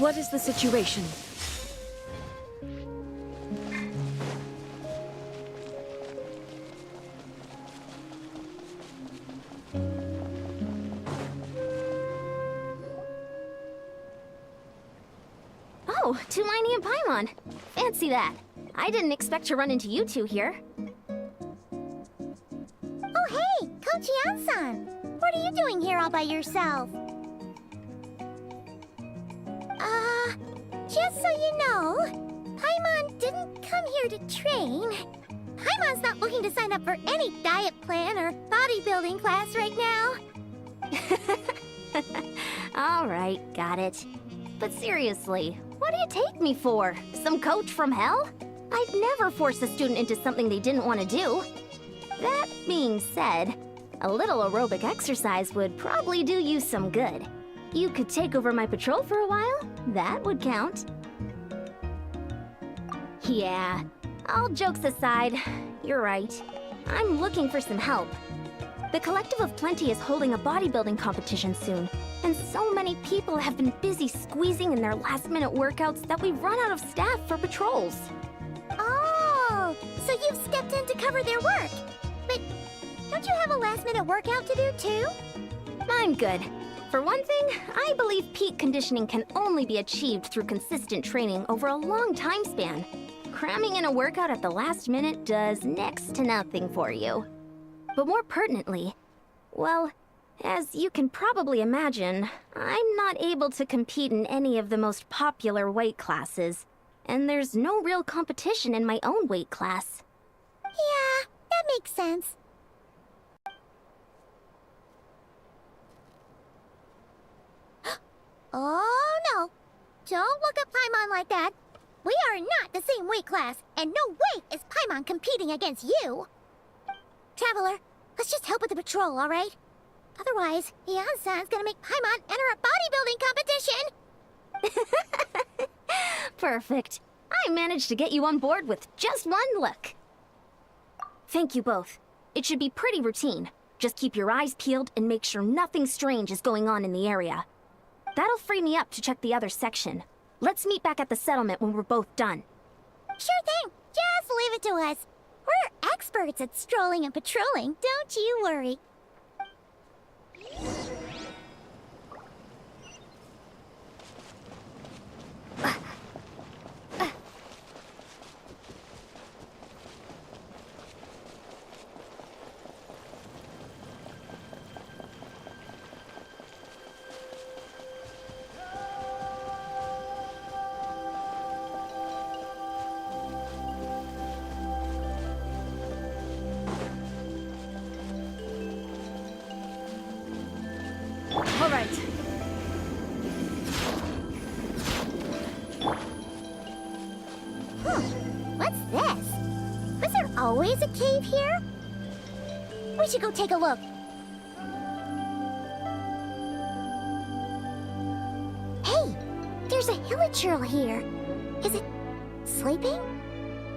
What is the situation? Oh, Tulani and Paimon. Fancy that. I didn't expect to run into you two here. Oh hey, Coach Yan-san! What are you doing here all by yourself? Just so you know, Paimon didn't come here to train. Paimon's not looking to sign up for any diet plan or bodybuilding class right now. Alright, got it. But seriously, what do you take me for? Some coach from hell? I'd never force a student into something they didn't want to do. That being said, a little aerobic exercise would probably do you some good. You could take over my patrol for a while. That would count. Yeah, all jokes aside, you're right. I'm looking for some help. The Collective of Plenty is holding a bodybuilding competition soon, and so many people have been busy squeezing in their last-minute workouts that we've run out of staff for patrols. Oh, so you've stepped in to cover their work. But don't you have a last-minute workout to do too? I'm good. For one thing, I believe peak conditioning can only be achieved through consistent training over a long time span. Cramming in a workout at the last minute does next to nothing for you. But more pertinently, well, as you can probably imagine, I'm not able to compete in any of the most popular weight classes, and there's no real competition in my own weight class. Yeah, that makes sense. Oh no! Don't look at Paimon like that. We are not the same weight class, and no way is Paimon competing against you. Traveler, let's just help with the patrol, alright? Otherwise, Yan-san's gonna make Paimon enter a bodybuilding competition! Perfect. I managed to get you on board with just one look. Thank you both. It should be pretty routine. Just keep your eyes peeled and make sure nothing strange is going on in the area. That'll free me up to check the other section. Let's meet back at the settlement when we're both done. Sure thing. Just leave it to us. We're experts at strolling and patrolling, don't you worry. All right. What's this? Was there always a cave here? We should go take a look. Hey, there's a hilichurl here. Is it sleeping?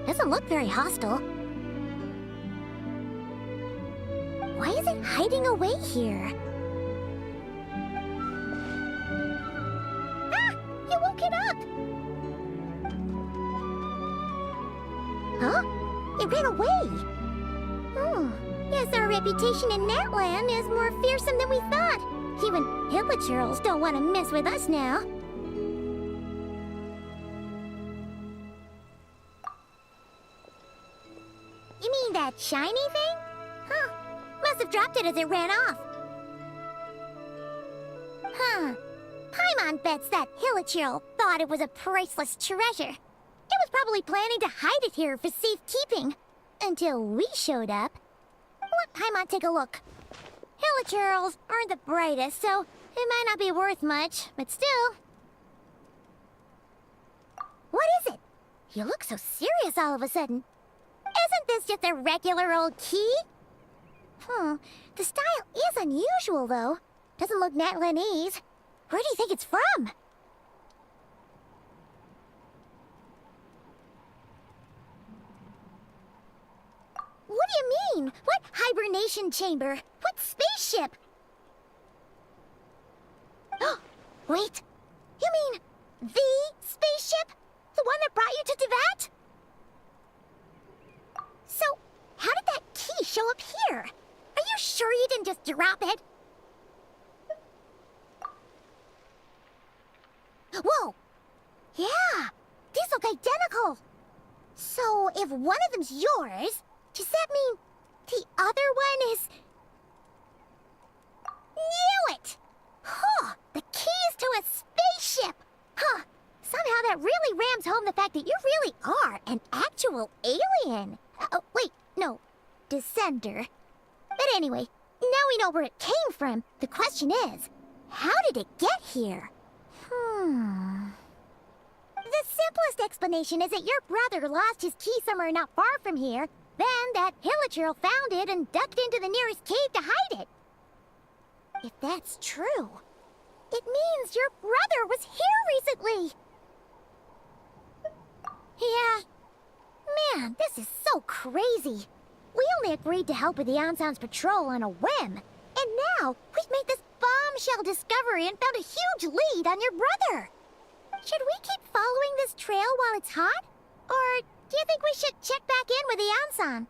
Doesn't look very hostile. Why is it hiding away here? You woke it up! Huh? It ran away! Guess our reputation in that land is more fearsome than we thought. Even hilichurls don't want to mess with us now. You mean that shiny thing? Huh. Must have dropped it as it ran off. Huh. Paimon bets that hilichurl thought it was a priceless treasure. It was probably planning to hide it here for safekeeping. Until we showed up. Let Paimon take a look. Hilichurls aren't the brightest, so it might not be worth much, but still. What is it? You look so serious all of a sudden. Isn't this just a regular old key? The style is unusual, though. Doesn't look Natlanese. Where do you think it's from? What do you mean? What hibernation chamber? What spaceship? Wait, you mean the spaceship? The one that brought you to Tibet? So, how did that key show up here? Are you sure you didn't just drop it? Whoa! Yeah! These look identical! So, if one of them's yours, does that mean the other one is... Knew it! Huh! The keys to a spaceship! Huh! Somehow that really rams home the fact that you really are an actual alien. Oh, wait, no. Descender. But anyway, now we know where it came from. The question is, how did it get here? The simplest explanation is that your brother lost his key somewhere not far from here, then that Hilichurl found it and ducked into the nearest cave to hide it. If that's true, it means your brother was here recently. Yeah. Man, this is so crazy. We only agreed to help with the Ansan's patrol on a whim. And now, we've made this bombshell discovery and found a huge lead on your brother. Should we keep following this trail while it's hot? Or do you think we should check back in with the Ansan?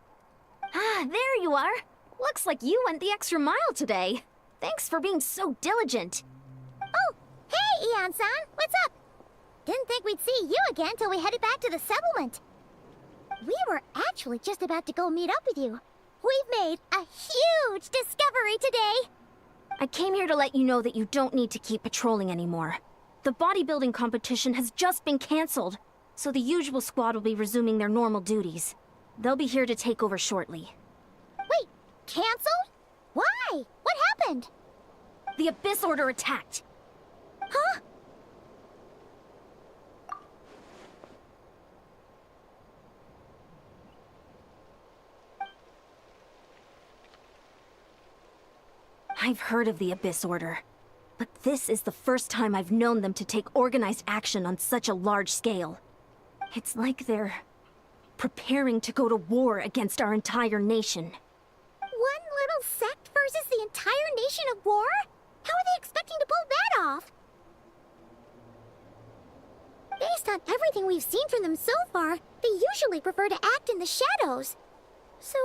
Ah, there you are. Looks like you went the extra mile today. Thanks for being so diligent. Oh, hey, Ansan, what's up? Didn't think we'd see you again till we headed back to the settlement. We were actually just about to go meet up with you. We've made a huge discovery today. I came here to let you know that you don't need to keep patrolling anymore. The bodybuilding competition has just been cancelled, so the usual squad will be resuming their normal duties. They'll be here to take over shortly. Wait, cancelled? Why? What happened? The Abyss Order attacked. Huh? I've heard of the Abyss Order, but this is the first time I've known them to take organized action on such a large scale. It's like they're preparing to go to war against our entire nation. One little sect versus the entire nation of war? How are they expecting to pull that off? Based on everything we've seen from them so far, they usually prefer to act in the shadows. So,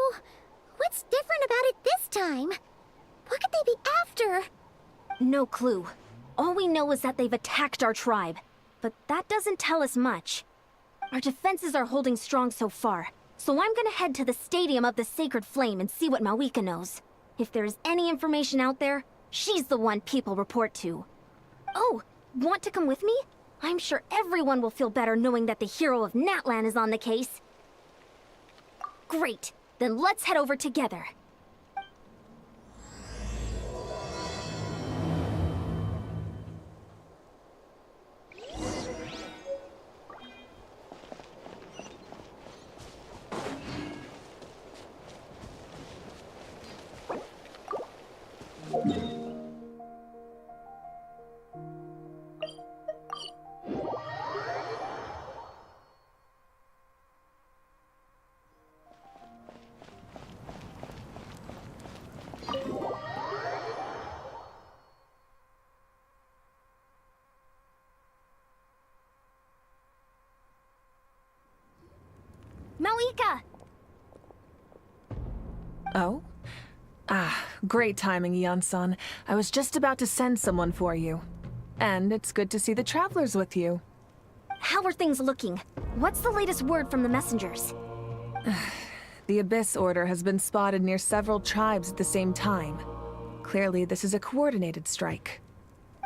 what's different about it this time? What could they be after? No clue. All we know is that they've attacked our tribe, but that doesn't tell us much. Our defenses are holding strong so far, so I'm gonna head to the Stadium of the Sacred Flame and see what Malika knows. If there's any information out there, she's the one people report to. Oh, want to come with me? I'm sure everyone will feel better knowing that the hero of Natlan is on the case. Great, then let's head over together. Malika! Oh? Ah, great timing, Ian-san. I was just about to send someone for you. And it's good to see the travelers with you. How are things looking? What's the latest word from the messengers? The Abyss Order has been spotted near several tribes at the same time. Clearly, this is a coordinated strike.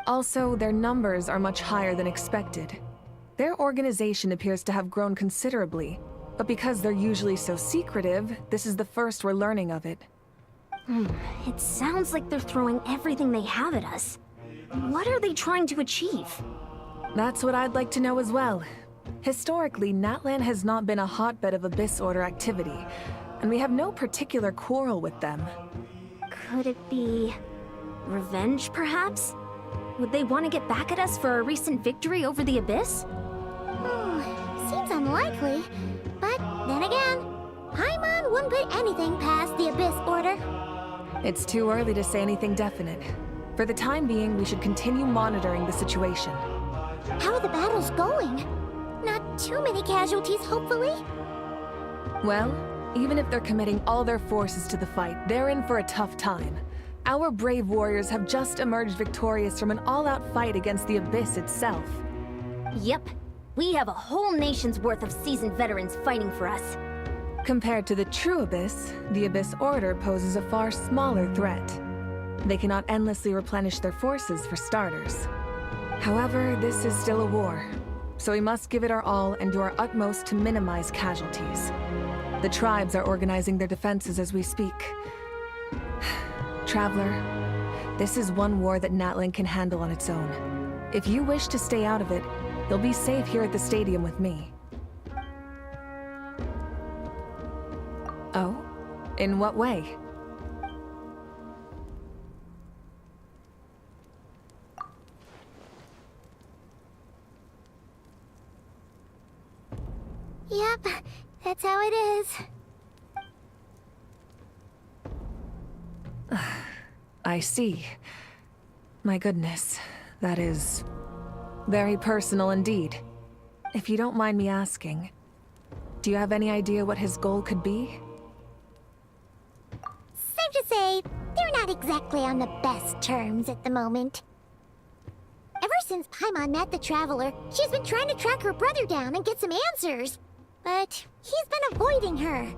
Also, their numbers are much higher than expected. Their organization appears to have grown considerably, but because they're usually so secretive, this is the first we're learning of it. It sounds like they're throwing everything they have at us. What are they trying to achieve? That's what I'd like to know as well. Historically, Natlan has not been a hotbed of Abyss Order activity, and we have no particular quarrel with them. Could it be revenge, perhaps? Would they want to get back at us for our recent victory over the Abyss? Seems unlikely. But then again, Paimon wouldn't put anything past the Abyss Order. It's too early to say anything definite. For the time being, we should continue monitoring the situation. How are the battles going? Not too many casualties, hopefully? Well, even if they're committing all their forces to the fight, they're in for a tough time. Our brave warriors have just emerged victorious from an all-out fight against the Abyss itself. Yep. We have a whole nation's worth of seasoned veterans fighting for us. Compared to the true Abyss, the Abyss Order poses a far smaller threat. They cannot endlessly replenish their forces, for starters. However, this is still a war, so we must give it our all and do our utmost to minimize casualties. The tribes are organizing their defenses as we speak. Traveler, this is one war that Natlan can handle on its own. If you wish to stay out of it, you'll be safe here at the stadium with me. Oh? In what way? Yep, that's how it is. I see. My goodness, that is very personal indeed. If you don't mind me asking, do you have any idea what his goal could be? Safe to say, they're not exactly on the best terms at the moment. Ever since Paimon met the Traveler, she's been trying to track her brother down and get some answers. But he's been avoiding her.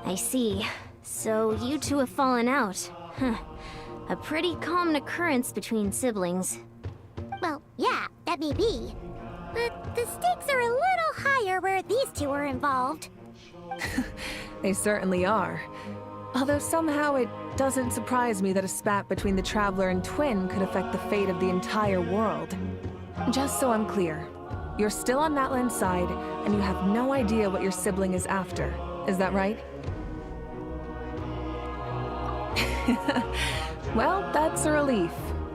I see. So you two have fallen out. Huh. A pretty common occurrence between siblings. Well, yeah, that may be. But the stakes are a little higher where these two are involved. They certainly are. Although somehow it doesn't surprise me that a spat between the Traveler and Twin could affect the fate of the entire world. Just so I'm clear, you're still on Natlan's side, and you have no idea what your sibling is after. Is that right? Well, that's a relief.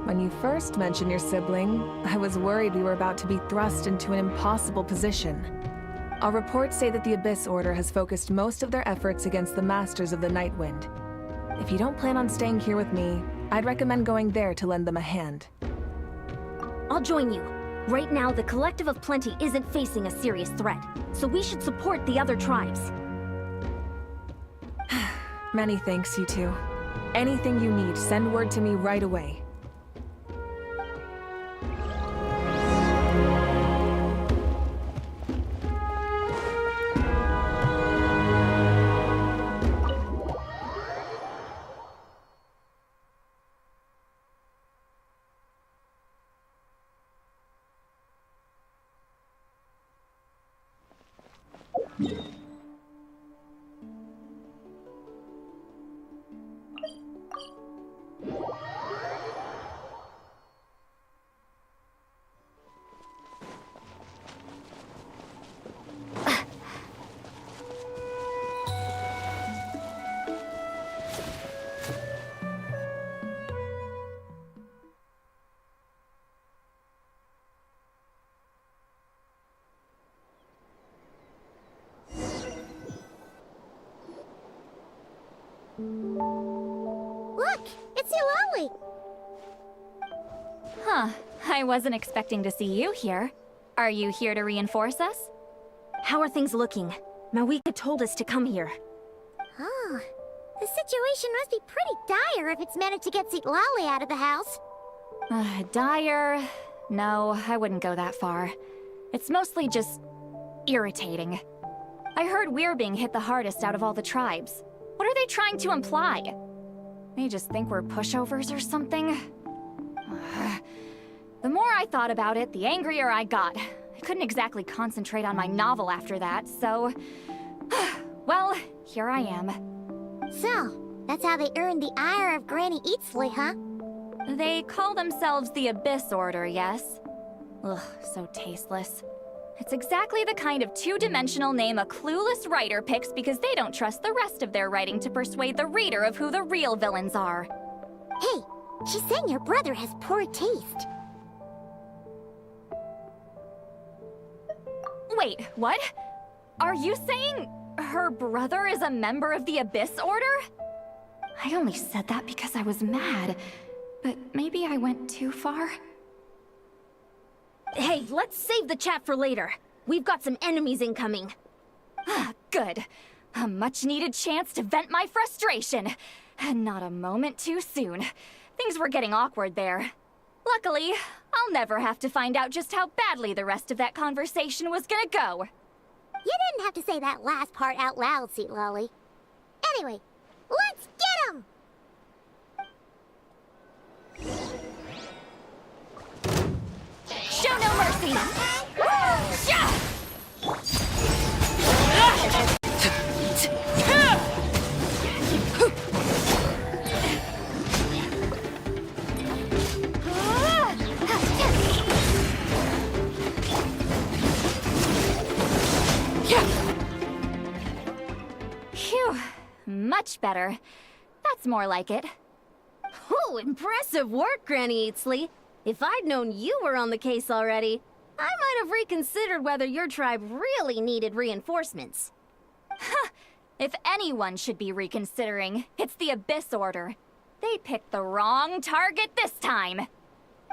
When you first mentioned your sibling, I was worried we were about to be thrust into an impossible position. Our reports say that the Abyss Order has focused most of their efforts against the Masters of the Nightwind. If you don't plan on staying here with me, I'd recommend going there to lend them a hand. I'll join you. Right now, the Collective of Plenty isn't facing a serious threat, so we should support the other tribes. Many thanks, you two. Anything you need, send word to me right away. Look, it's Eulalie! Huh, I wasn't expecting to see you here. Are you here to reinforce us? How are things looking? Mawika told us to come here. Oh, the situation must be pretty dire if it's managed to get Eulalie out of the house. Dire? No, I wouldn't go that far. It's mostly just irritating. I heard we're being hit the hardest out of all the tribes. What are they trying to imply? They just think we're pushovers or something? The more I thought about it, the angrier I got. I couldn't exactly concentrate on my novel after that, so... well, here I am. So, that's how they earned the ire of Granny Eatsley, huh? They call themselves the Abyss Order, yes? Ugh, so tasteless. It's exactly the kind of two-dimensional name a clueless writer picks because they don't trust the rest of their writing to persuade the reader of who the real villains are. Hey, she's saying your brother has poor taste. Wait, what? Are you saying her brother is a member of the Abyss Order? I only said that because I was mad, but maybe I went too far. Hey, let's save the chat for later. We've got some enemies incoming. Good. A much-needed chance to vent my frustration. And not a moment too soon. Things were getting awkward there. Luckily, I'll never have to find out just how badly the rest of that conversation was gonna go. You didn't have to say that last part out loud, Sweet Lolly. Anyway, let's get 'em! Show no mercy! Phew, much better. That's more like it. Oh, impressive work, Granny Eatsley. If I'd known you were on the case already, I might have reconsidered whether your tribe really needed reinforcements. If anyone should be reconsidering, it's the Abyss Order. They picked the wrong target this time.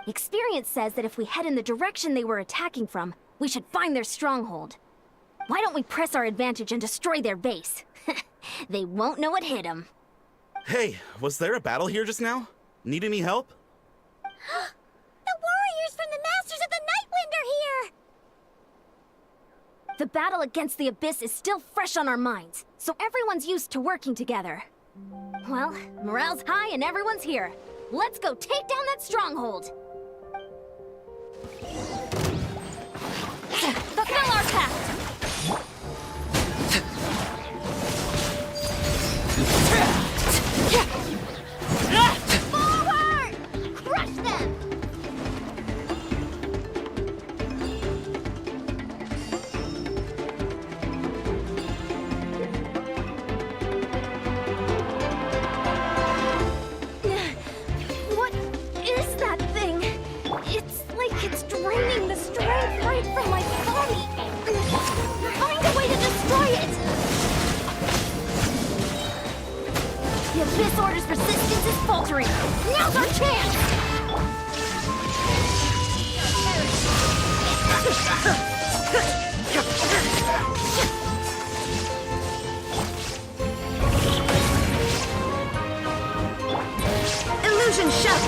Experience says that if we head in the direction they were attacking from, we should find their stronghold. Why don't we press our advantage and destroy their base? They won't know what hit them. Hey, was there a battle here just now? Need any help? The warriors from the Masters of the Nightwind are here! The battle against the Abyss is still fresh on our minds, so everyone's used to working together. Well, morale's high and everyone's here. Let's go take down that stronghold! Fulfill our pact! Forward! Crush them! What is that thing? It's like it's draining the strength right from my body. Find a way to destroy it! The Abyss Order's resistance is faltering. Now's our chance! Illusion shut!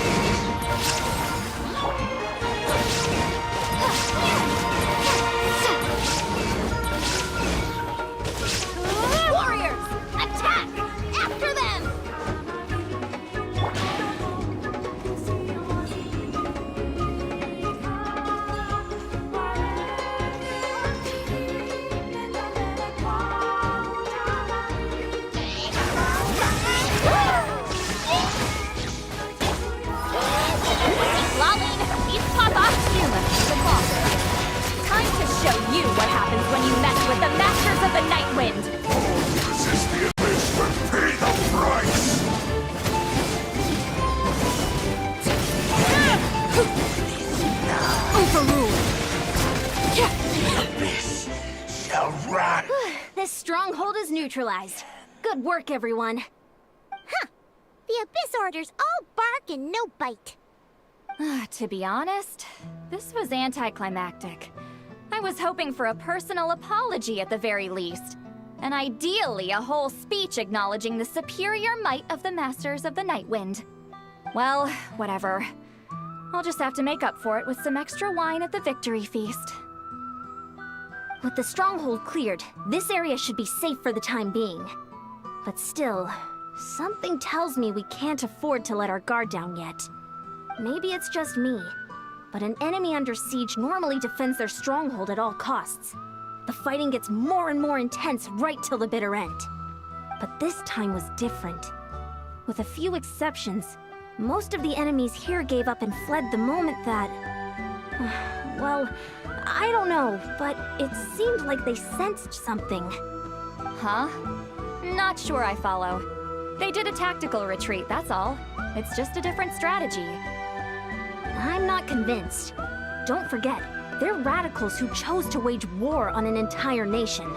Warriors! Attack! After them! Time to show you what happens when you mess with the Masters of the Nightwind! Resist the Abyss will pay the price! Overruled! The Abyss shall run! This stronghold is neutralized. Good work, everyone. The Abyss Order's all bark and no bite. To be honest, this was anticlimactic. I was hoping for a personal apology at the very least. And ideally a whole speech acknowledging the superior might of the Masters of the Nightwind. Well, whatever. I'll just have to make up for it with some extra wine at the victory feast. With the stronghold cleared, this area should be safe for the time being. But still, something tells me we can't afford to let our guard down yet. Maybe it's just me, but an enemy under siege normally defends their stronghold at all costs. The fighting gets more and more intense right till the bitter end. But this time was different. With a few exceptions, most of the enemies here gave up and fled the moment that... well, I don't know, but it seemed like they sensed something. Huh? Not sure I follow. They did a tactical retreat, that's all. It's just a different strategy. I'm not convinced. Don't forget, they're radicals who chose to wage war on an entire nation.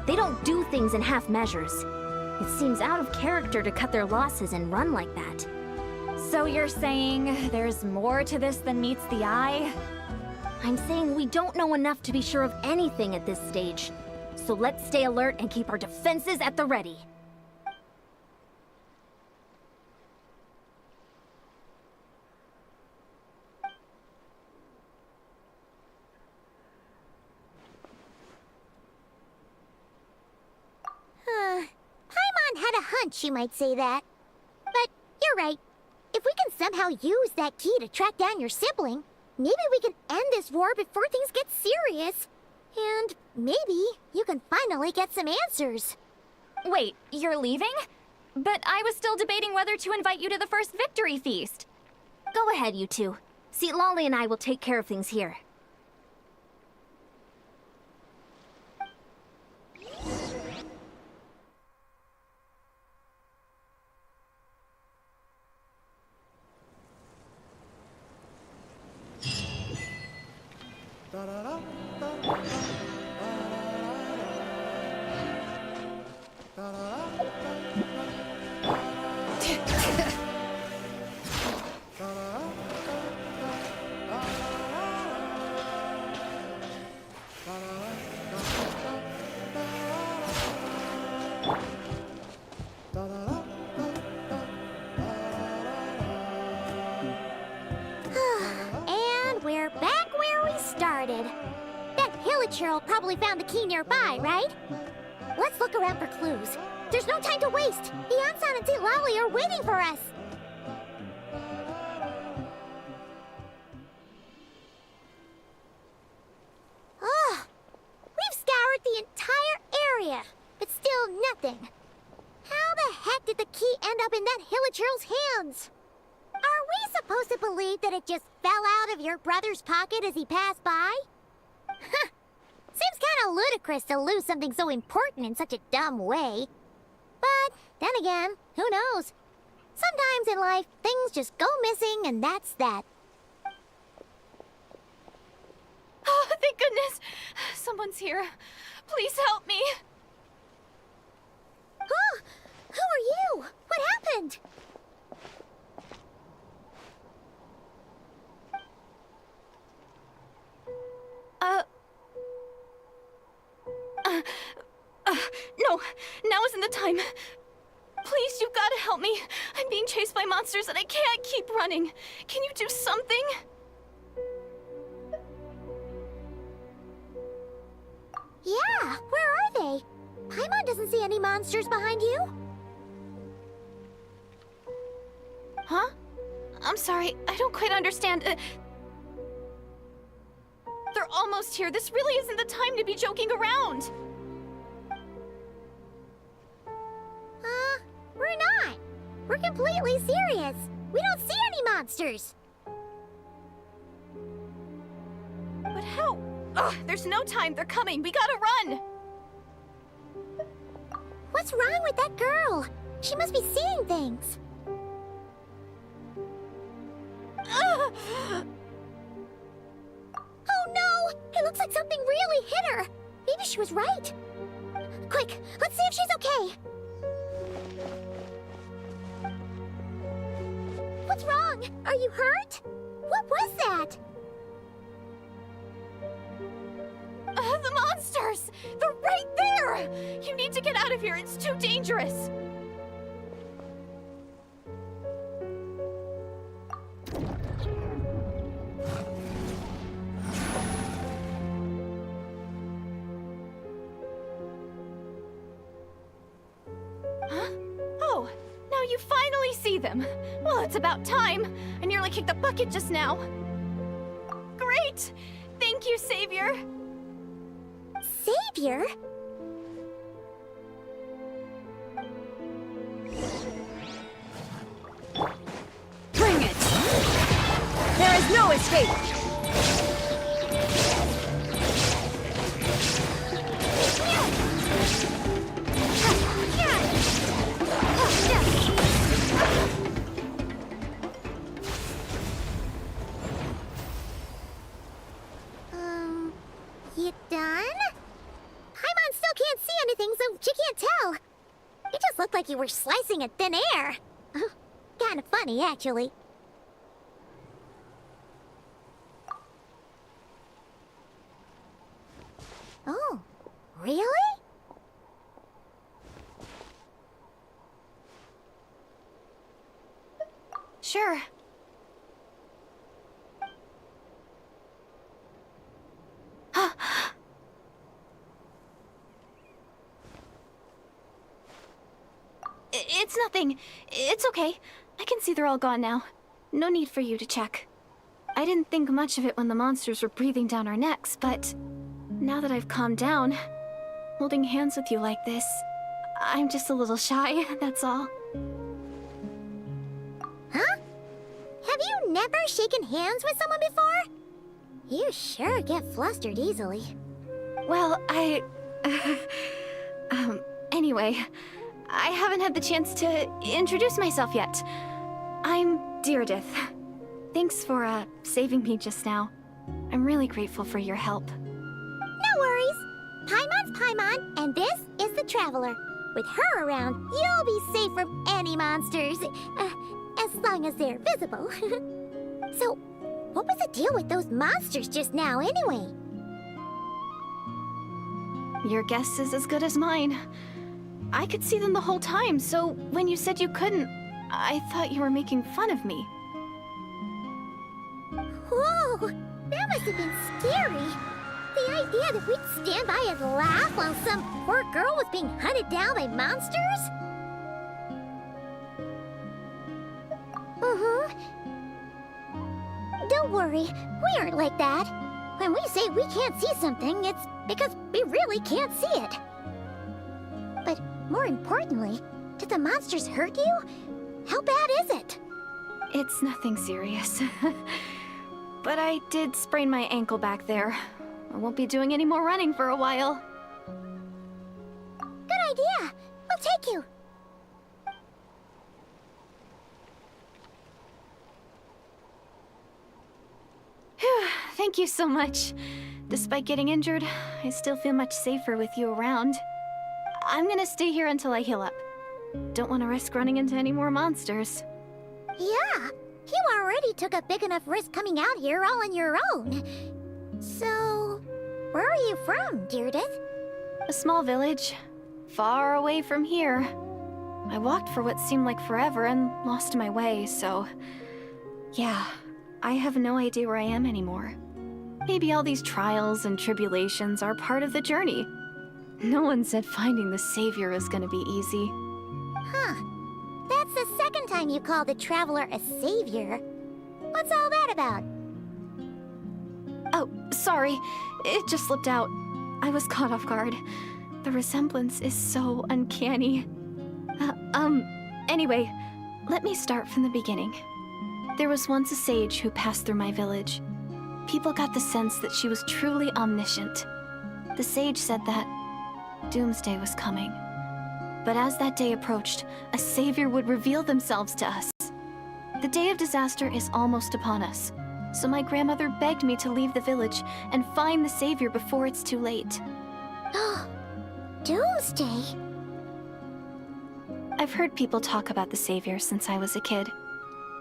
They don't do things in half measures. It seems out of character to cut their losses and run like that. So you're saying there's more to this than meets the eye? I'm saying we don't know enough to be sure of anything at this stage. So let's stay alert and keep our defenses at the ready. Paimon had a hunch you might say that. But you're right. If we can somehow use that key to track down your sibling, maybe we can end this war before things get serious. And maybe you can finally get some answers. Wait, you're leaving? But I was still debating whether to invite you to the first victory feast. Go ahead, you two. See, Lolly and I will take care of things here. And we're back where we started. That Hilichurl probably found the key nearby, right? Let's look around for clues. There's no time to waste. Beyonce and St. Lolly are waiting for us. Ugh. We've scoured the entire area, but still nothing. How the heck did the key end up in that Hilichurl's hands? Are we supposed to believe that it just fell out of your brother's pocket as he passed by? Huh. Seems kinda ludicrous to lose something so important in such a dumb way. But then again, who knows? Sometimes in life, things just go missing and that's that. Oh, thank goodness! Someone's here. Please help me. Oh, who are you? What happened? No, now isn't the time. Please, you've got to help me. I'm being chased by monsters and I can't keep running. Can you do something? Yeah, where are they? Paimon doesn't see any monsters behind you. Huh? I'm sorry, I don't quite understand. They're almost here. This really isn't the time to be joking around. We're not. We're completely serious. We don't see any monsters. But how? Ugh, there's no time. They're coming. We gotta run. What's wrong with that girl? She must be seeing things. Ugh. Oh no! It looks like something really hit her. Maybe she was right. Quick, let's see if she's okay. What's wrong? Are you hurt? What was that? The monsters! They're right there! You need to get out of here. It's too dangerous. Huh? Oh, now you finally see them. Well, it's about time. I nearly kicked the bucket just now. Great! Thank you, Savior. Savior? Bring it! There is no escape! You done? Paimon still can't see anything, so she can't tell. It just looked like you were slicing at thin air. Kinda funny, actually. Really? Sure. It's nothing. It's okay. I can see they're all gone now. No need for you to check. I didn't think much of it when the monsters were breathing down our necks, but now that I've calmed down, holding hands with you like this, I'm just a little shy, that's all. Huh? Have you never shaken hands with someone before? You sure get flustered easily. Well, anyway, I haven't had the chance to introduce myself yet. I'm Deirdith. Thanks for, saving me just now. I'm really grateful for your help. No worries. Paimon's Paimon, and this is the Traveler. With her around, you'll be safe from any monsters. As long as they're visible. So, what was the deal with those monsters just now, anyway? Your guess is as good as mine. I could see them the whole time, so when you said you couldn't, I thought you were making fun of me. Whoa! That must have been scary. The idea that we'd stand by and laugh while some poor girl was being hunted down by monsters? Don't worry, we aren't like that. When we say we can't see something, it's because we really can't see it. But more importantly, did the monsters hurt you? How bad is it? It's nothing serious. But I did sprain my ankle back there. I won't be doing any more running for a while. Good idea. We'll take you. Phew, thank you so much. Despite getting injured, I still feel much safer with you around. I'm gonna stay here until I heal up. Don't want to risk running into any more monsters. Yeah, you already took a big enough risk coming out here all on your own. So, where are you from, Deirdith? A small village, far away from here. I walked for what seemed like forever and lost my way, so... yeah, I have no idea where I am anymore. Maybe all these trials and tribulations are part of the journey. No one said finding the Savior is gonna be easy. Huh. That's the second time you called the Traveler a savior. What's all that about? Oh, sorry. It just slipped out. I was caught off guard. The resemblance is so uncanny. Anyway, let me start from the beginning. There was once a sage who passed through my village. People got the sense that she was truly omniscient. The sage said that doomsday was coming. But as that day approached, a savior would reveal themselves to us. The day of disaster is almost upon us, so my grandmother begged me to leave the village and find the savior before it's too late. Doomsday? I've heard people talk about the savior since I was a kid.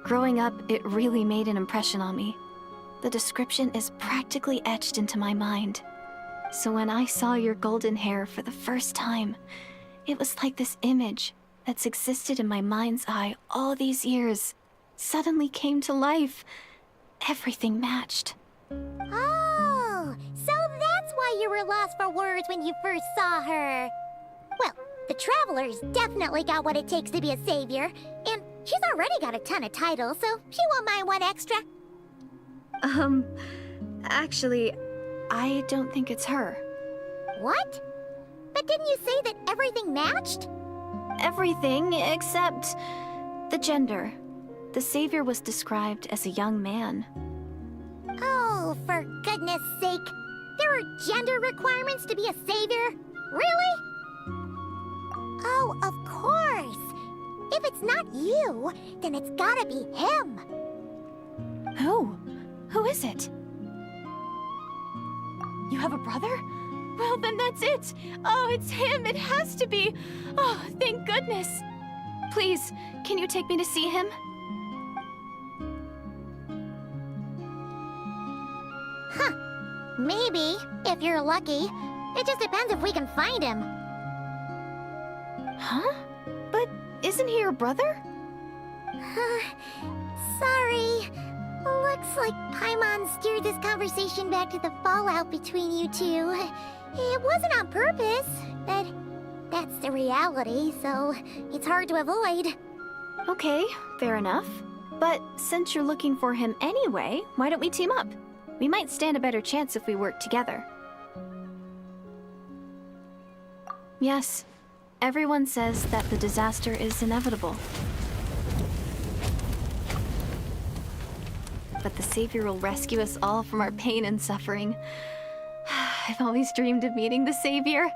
Growing up, it really made an impression on me. The description is practically etched into my mind. So when I saw your golden hair for the first time, it was like this image that's existed in my mind's eye all these years suddenly came to life. Everything matched. Oh, so that's why you were lost for words when you first saw her. Well, the Traveler's definitely got what it takes to be a savior, and she's already got a ton of titles, so she won't mind one extra. Actually, I don't think it's her. What? But didn't you say that everything matched? Everything except the gender. The savior was described as a young man. Oh, for goodness sake. There are gender requirements to be a savior? Really? Oh, of course. If it's not you, then it's gotta be him. Who? Who is it? You have a brother? Well, then that's it. Oh, it's him. It has to be. Oh, thank goodness. Please, can you take me to see him? Maybe, if you're lucky. It just depends if we can find him. Huh? But isn't he your brother? Sorry. Looks like Paimon steered this conversation back to the fallout between you two. It wasn't on purpose, but that's the reality, so it's hard to avoid. Okay, fair enough. But since you're looking for him anyway, why don't we team up? We might stand a better chance if we work together. Yes, everyone says that the disaster is inevitable. But the Savior will rescue us all from our pain and suffering. I've always dreamed of meeting the Savior.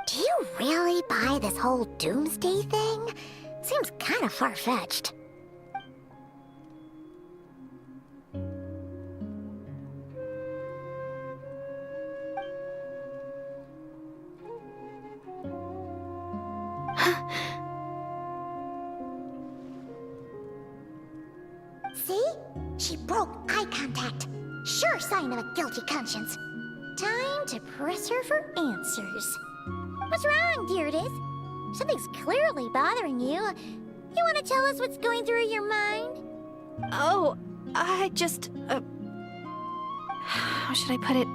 Do you really buy this whole doomsday thing? Seems kind of far-fetched. See? She broke eye contact. Sure sign of a guilty conscience. Time to press her for answers. What's wrong, Deirdis? Something's clearly bothering you. You want to tell us what's going through your mind? Oh, I just... how should I put it?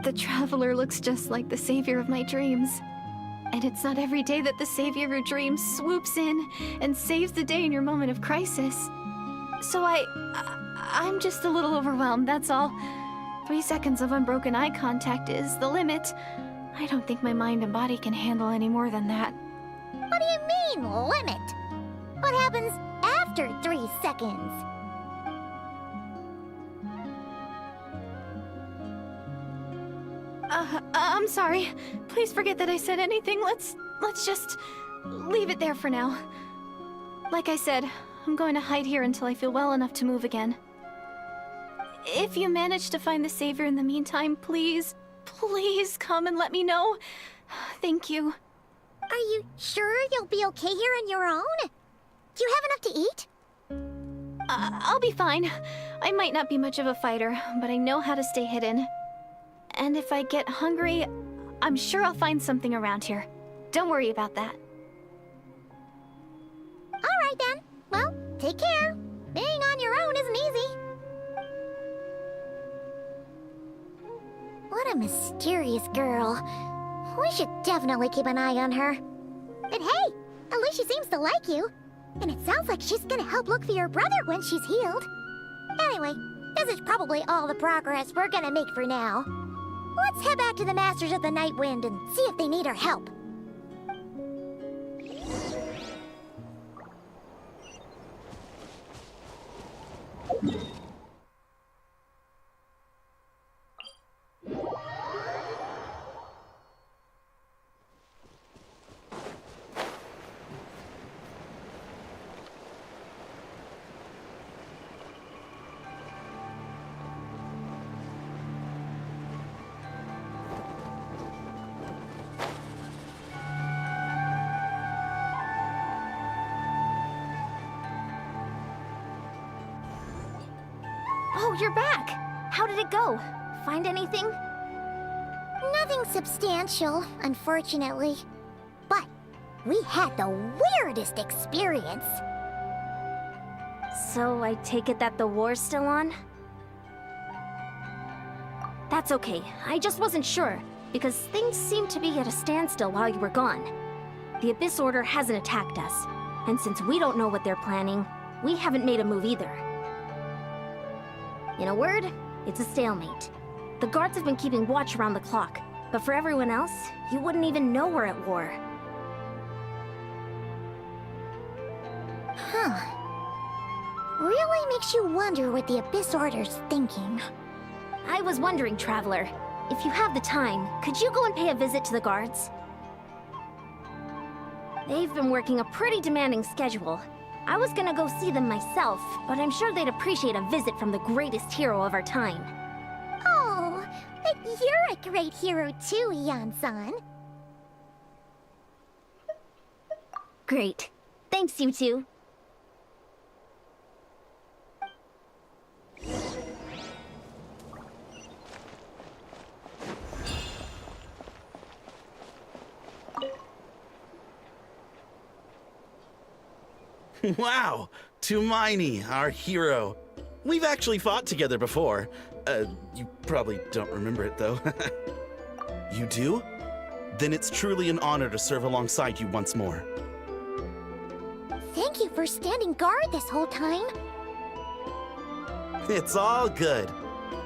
The Traveler looks just like the Savior of my dreams. And it's not every day that the Savior of your dreams swoops in and saves the day in your moment of crisis. So I'm just a little overwhelmed, that's all. 3 seconds of unbroken eye contact is the limit. I don't think my mind and body can handle any more than that. What do you mean, limit? What happens after 3 seconds? I'm sorry. Please forget that I said anything. Let's just leave it there for now. Like I said, I'm going to hide here until I feel well enough to move again. If you manage to find the Savior in the meantime, please come and let me know. Thank you. Are you sure you'll be okay here on your own? Do you have enough to eat? I'll be fine. I might not be much of a fighter, but I know how to stay hidden. And if I get hungry, I'm sure I'll find something around here. Don't worry about that. All right then. Well, take care. Being on your own isn't easy. What a mysterious girl. We should definitely keep an eye on her. But hey, at least she seems to like you. And it sounds like she's gonna help look for your brother when she's healed. Anyway, this is probably all the progress we're gonna make for now. Let's head back to the Masters of the Night Wind and see if they need our help. Oh, you're back! How did it go? Find anything? Nothing substantial, unfortunately. But we had the weirdest experience. So I take it that the war's still on? That's okay. I just wasn't sure, because things seemed to be at a standstill while you were gone. The Abyss Order hasn't attacked us, and since we don't know what they're planning, we haven't made a move either. In a word, it's a stalemate. The guards have been keeping watch around the clock, but for everyone else, you wouldn't even know we're at war. Huh. Really makes you wonder what the Abyss Order's thinking. I was wondering, Traveler, if you have the time, could you go and pay a visit to the guards? They've been working a pretty demanding schedule. I was gonna go see them myself, but I'm sure they'd appreciate a visit from the greatest hero of our time. Oh, but you're a great hero too, Yan-san. Great. Thanks, you two. Wow, Tumaini, our hero. We've actually fought together before. You probably don't remember it, though. You do? Then it's truly an honor to serve alongside you once more. Thank you for standing guard this whole time. It's all good.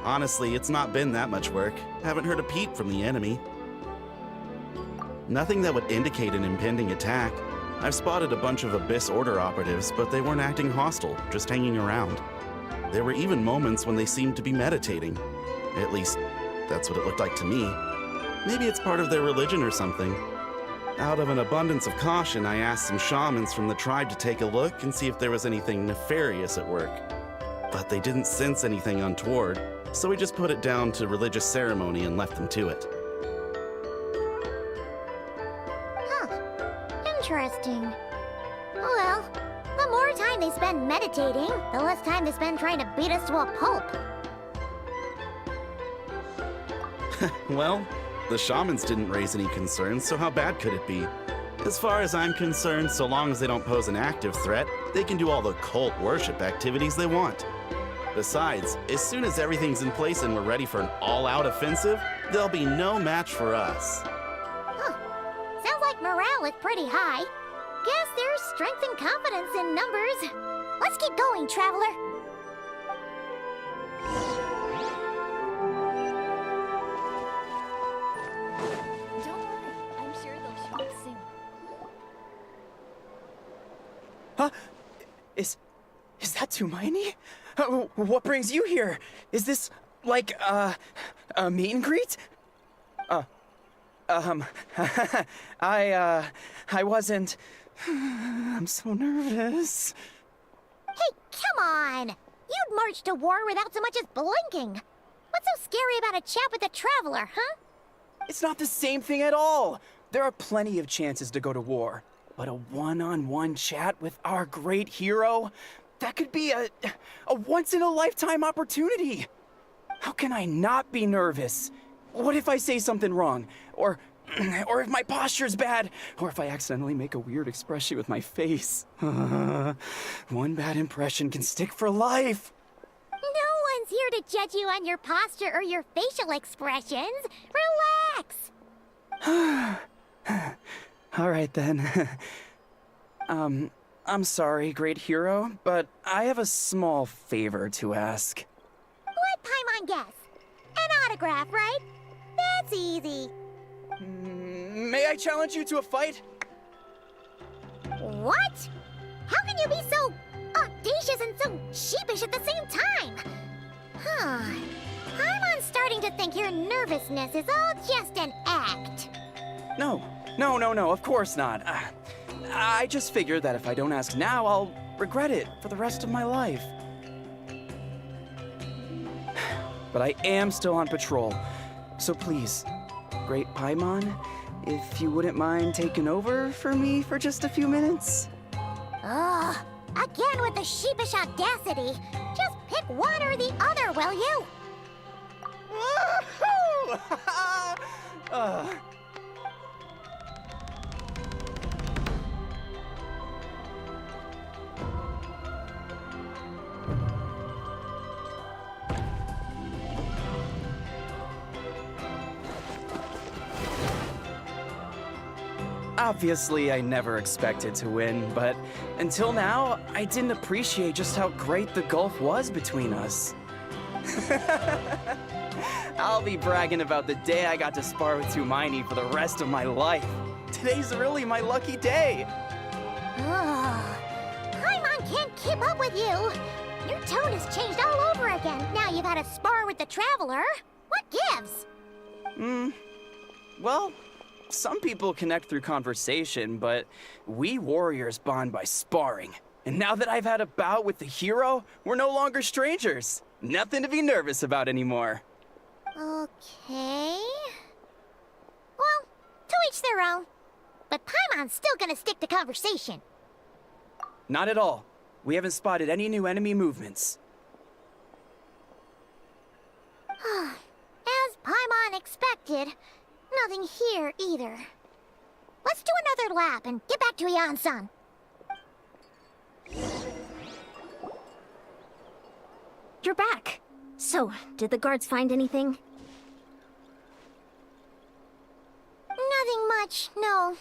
Honestly, it's not been that much work. Haven't heard a peep from the enemy. Nothing that would indicate an impending attack. I've spotted a bunch of Abyss Order operatives, but they weren't acting hostile, just hanging around. There were even moments when they seemed to be meditating. At least, that's what it looked like to me. Maybe it's part of their religion or something. Out of an abundance of caution, I asked some shamans from the tribe to take a look and see if there was anything nefarious at work. But they didn't sense anything untoward, so we just put it down to religious ceremony and left them to it. Interesting. Well, the more time they spend meditating, the less time they spend trying to beat us to a pulp. Well, the shamans didn't raise any concerns, so how bad could it be? As far as I'm concerned, so long as they don't pose an active threat, they can do all the cult worship activities they want. Besides, as soon as everything's in place and we're ready for an all-out offensive, there'll be no match for us. Sounds like morale is pretty high. Guess there's strength and confidence in numbers. Let's keep going, traveler. Don't worry, I'm sure they'll show up soon. Huh? Is that Tumaini? What brings you here? Is this, like, a meet and greet? I wasn't... I'm so nervous. Hey, come on! You'd march to war without so much as blinking. What's so scary about a chat with a traveler, huh? It's not the same thing at all. There are plenty of chances to go to war. But a one-on-one chat with our great hero? That could be a once-in-a-lifetime opportunity. How can I not be nervous? What if I say something wrong? Or if my posture's bad? Or if I accidentally make a weird expression with my face? One bad impression can stick for life. No one's here to judge you on your posture or your facial expressions. Relax. All right, then. I'm sorry, great hero, but I have a small favor to ask. Let Paimon guess. An autograph, right? That's easy. May I challenge you to a fight? What? How can you be so audacious and so sheepish at the same time? I'm starting to think your nervousness is all just an act. No, of course not. I just figured that if I don't ask now, I'll regret it for the rest of my life. But I am still on patrol, so please, Great Paimon, if you wouldn't mind taking over for me for just a few minutes? Ugh, again with the sheepish audacity. Just pick one or the other, will you? Woohoo! Obviously, I never expected to win, but until now, I didn't appreciate just how great the gulf was between us. I'll be bragging about the day I got to spar with Tumaini for the rest of my life. Today's really my lucky day. Ugh, Paimon can't keep up with you. Your tone has changed all over again. Now you've had a spar with the traveler. What gives? Well, some people connect through conversation, but we warriors bond by sparring. And now that I've had a bout with the hero, we're no longer strangers. Nothing to be nervous about anymore. Okay. Well, to each their own. But Paimon's still gonna stick to conversation. Not at all. We haven't spotted any new enemy movements. As Paimon expected, nothing here either. Let's do another lap and get back to Yan-san. you're back. So, did the guards find anything? Nothing much, no.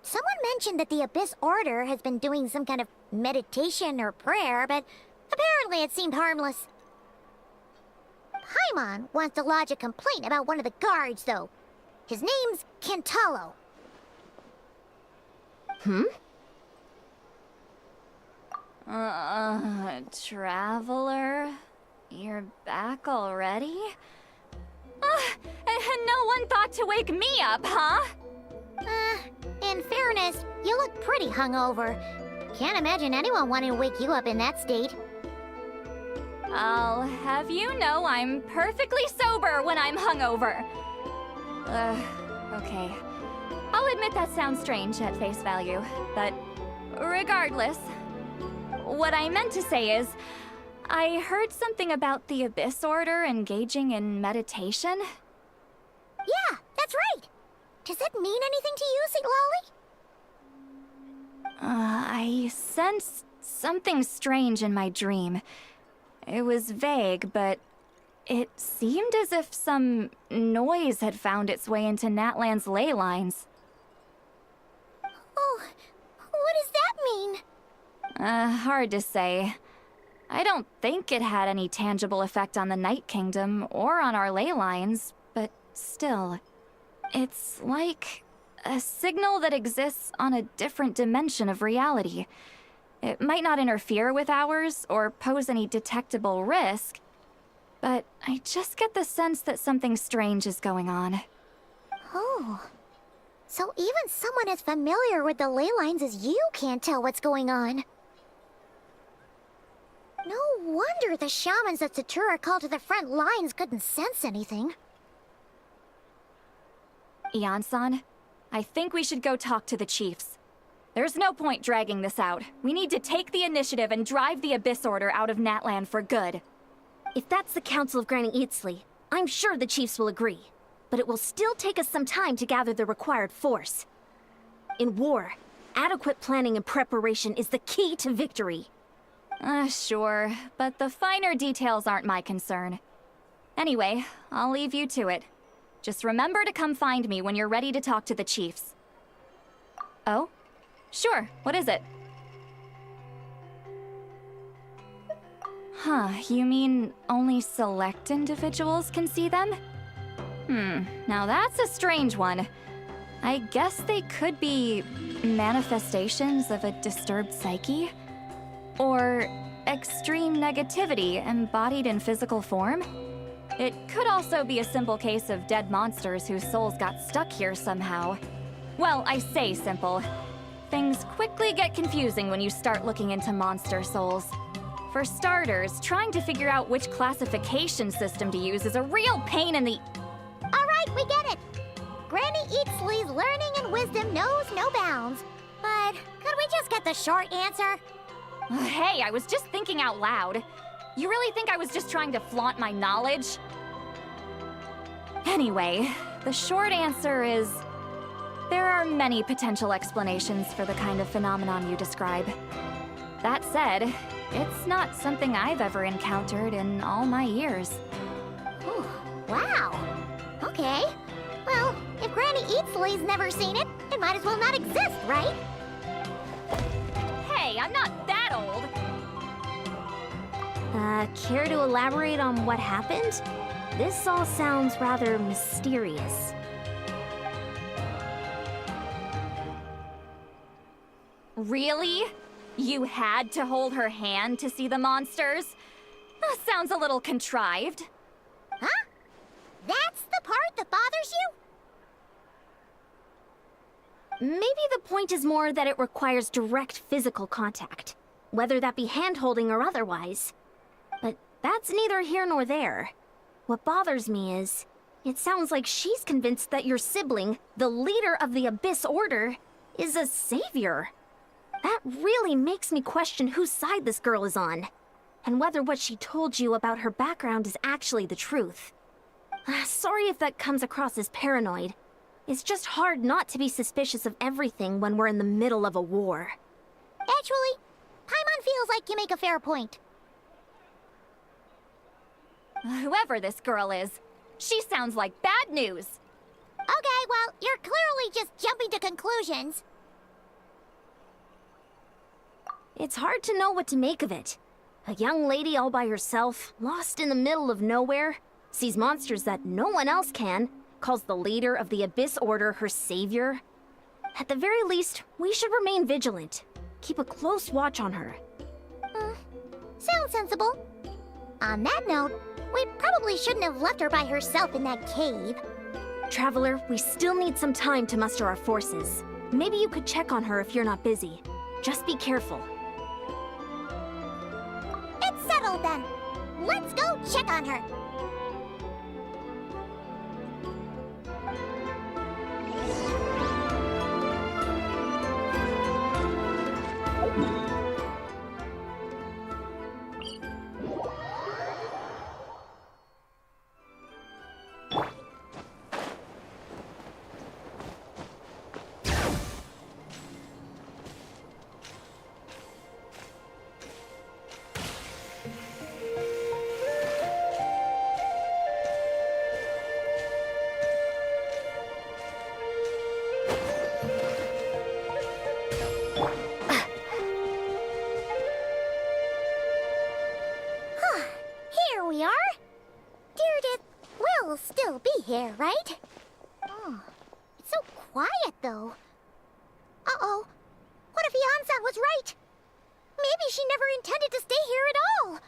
Someone mentioned that the Abyss Order has been doing some kind of meditation or prayer, but apparently it seemed harmless. Paimon wants to lodge a complaint about one of the guards, though. His name's Kentalo. Traveler? You're back already? And no one thought to wake me up, huh? In fairness, you look pretty hungover. Can't imagine anyone wanting to wake you up in that state. I'll have you know I'm perfectly sober when I'm hungover. Okay. I'll admit that sounds strange at face value, but regardless, what I meant to say is, I heard something about the Abyss Order engaging in meditation. Yeah, that's right. Does that mean anything to you, St. Lolly? I sensed something strange in my dream. It was vague, but it seemed as if some noise had found its way into Natlan's ley lines. Oh, what does that mean? Hard to say. I don't think it had any tangible effect on the Night Kingdom or on our ley lines, but still, it's like a signal that exists on a different dimension of reality. It might not interfere with ours or pose any detectable risk, but I just get the sense that something strange is going on. Oh. So even someone as familiar with the ley lines as you can't tell what's going on. No wonder the shamans that Satura called to the front lines couldn't sense anything. Ian-san, I think we should go talk to the chiefs. There's no point dragging this out. We need to take the initiative and drive the Abyss Order out of Natlan for good. If that's the Council of Granny Eatsley, I'm sure the chiefs will agree. But it will still take us some time to gather the required force. In war, adequate planning and preparation is the key to victory. Sure, but the finer details aren't my concern. Anyway, I'll leave you to it. Just remember to come find me when you're ready to talk to the chiefs. Oh? Sure, what is it? Huh, you mean only select individuals can see them? Now that's a strange one. I guess they could be manifestations of a disturbed psyche? Or extreme negativity embodied in physical form? It could also be a simple case of dead monsters whose souls got stuck here somehow. Well, I say simple. Things quickly get confusing when you start looking into monster souls. For starters, trying to figure out which classification system to use is a real pain in the... Alright, we get it. Granny Eatsley's learning and wisdom knows no bounds. But could we just get the short answer? Hey, I was just thinking out loud. You really think I was just trying to flaunt my knowledge? Anyway, the short answer is... there are many potential explanations for the kind of phenomenon you describe. That said, it's not something I've ever encountered in all my years. Whew, wow. Okay. Well, if Granny Eatsley's never seen it, it might as well not exist, right? Hey, I'm not that old! Care to elaborate on what happened? This all sounds rather mysterious. Really? You had to hold her hand to see the monsters? Sounds a little contrived. Huh? That's the part that bothers you? Maybe the point is more that it requires direct physical contact, whether that be hand-holding or otherwise. But that's neither here nor there. What bothers me is, it sounds like she's convinced that your sibling, the leader of the Abyss Order, is a savior. That really makes me question whose side this girl is on, and whether what she told you about her background is actually the truth. Sorry if that comes across as paranoid. It's just hard not to be suspicious of everything when we're in the middle of a war. Actually, Paimon feels like you make a fair point. Whoever this girl is, she sounds like bad news. Okay, well, you're clearly just jumping to conclusions. It's hard to know what to make of it. A young lady all by herself, lost in the middle of nowhere, sees monsters that no one else can, calls the leader of the Abyss Order her savior. At the very least, we should remain vigilant. Keep a close watch on her. Sounds sensible. On that note, we probably shouldn't have left her by herself in that cave. Traveler, we still need some time to muster our forces. Maybe you could check on her if you're not busy. Just be careful. It's settled then. Let's go check on her. Here we are. Deirdre will still be here, right? Oh, it's so quiet, though. Uh-oh. What if Yansan was right? Maybe she never intended to stay here at all.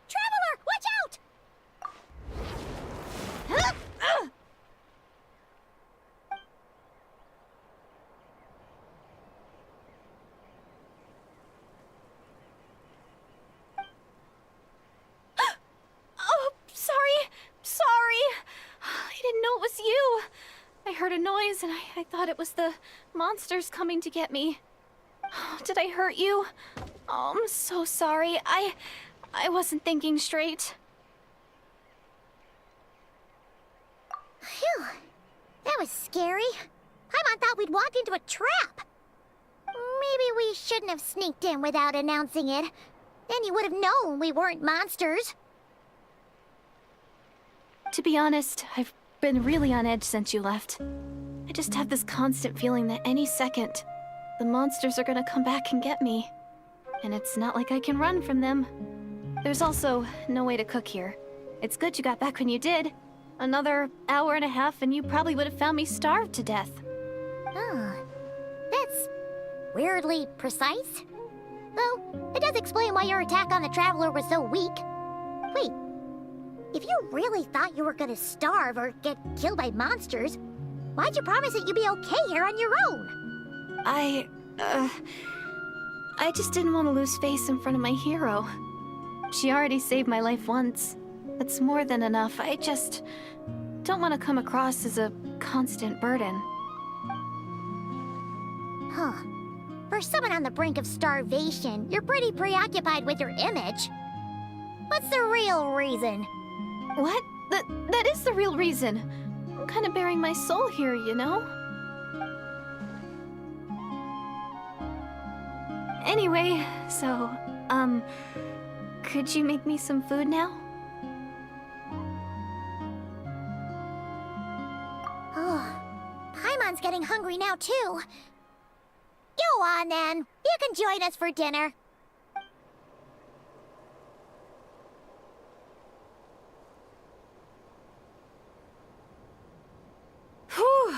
Traveler, watch out! Oh, sorry. I didn't know it was you. I heard a noise and I thought it was the monsters coming to get me. Oh, did I hurt you? Oh, I'm so sorry. I wasn't thinking straight. Phew. That was scary. Paimon thought we'd walked into a trap. Maybe we shouldn't have sneaked in without announcing it. Then you would have known we weren't monsters. To be honest, I've been really on edge since you left. I just have this constant feeling that any second, the monsters are gonna come back and get me. And it's not like I can run from them. There's also no way to cook here. It's good you got back when you did. Another hour and a half and you probably would have found me starved to death. Oh, that's weirdly precise. Though, it does explain why your attack on the Traveler was so weak. Wait, if you really thought you were gonna starve or get killed by monsters, why'd you promise that you'd be okay here on your own? I just didn't want to lose face in front of my hero. She already saved my life once. That's more than enough. I just don't want to come across as a constant burden. Huh. For someone on the brink of starvation, you're pretty preoccupied with your image. What's the real reason? What? That is the real reason. I'm kind of bearing my soul here, you know? Anyway, so, could you make me some food now? Oh, Paimon's getting hungry now, too. Go on, then. You can join us for dinner. Whew.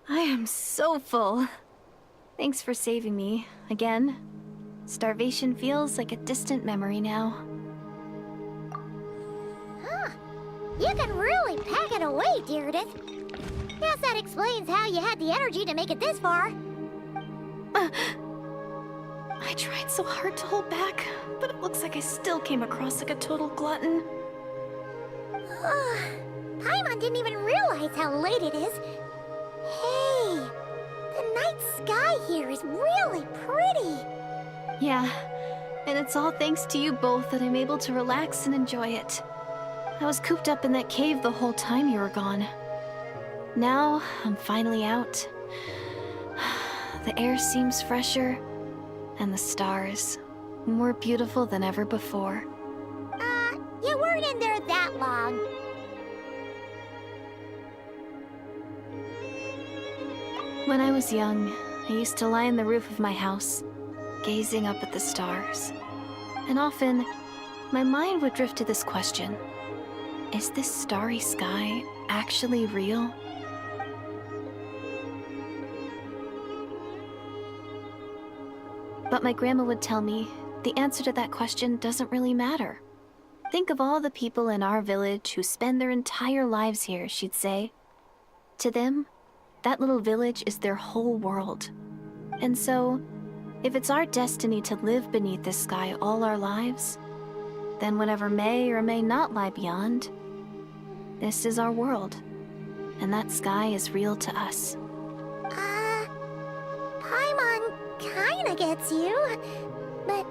I am so full. Thanks for saving me, again. Starvation feels like a distant memory now. Huh. You can really pack it away, Deirdre. Guess that explains how you had the energy to make it this far. I tried so hard to hold back, but it looks like I still came across like a total glutton. Paimon didn't even realize how late it is. Hey, the night sky here is really pretty. Yeah, and it's all thanks to you both that I'm able to relax and enjoy it. I was cooped up in that cave the whole time you were gone. Now, I'm finally out. The air seems fresher, and the stars more beautiful than ever before. You weren't in there that long. When I was young, I used to lie on the roof of my house, gazing up at the stars. And often, my mind would drift to this question. Is this starry sky actually real? But my grandma would tell me the answer to that question doesn't really matter. Think of all the people in our village who spend their entire lives here, she'd say. To them, that little village is their whole world. And so, if it's our destiny to live beneath this sky all our lives, then whatever may or may not lie beyond, this is our world. And that sky is real to us. Paimon kinda gets you, but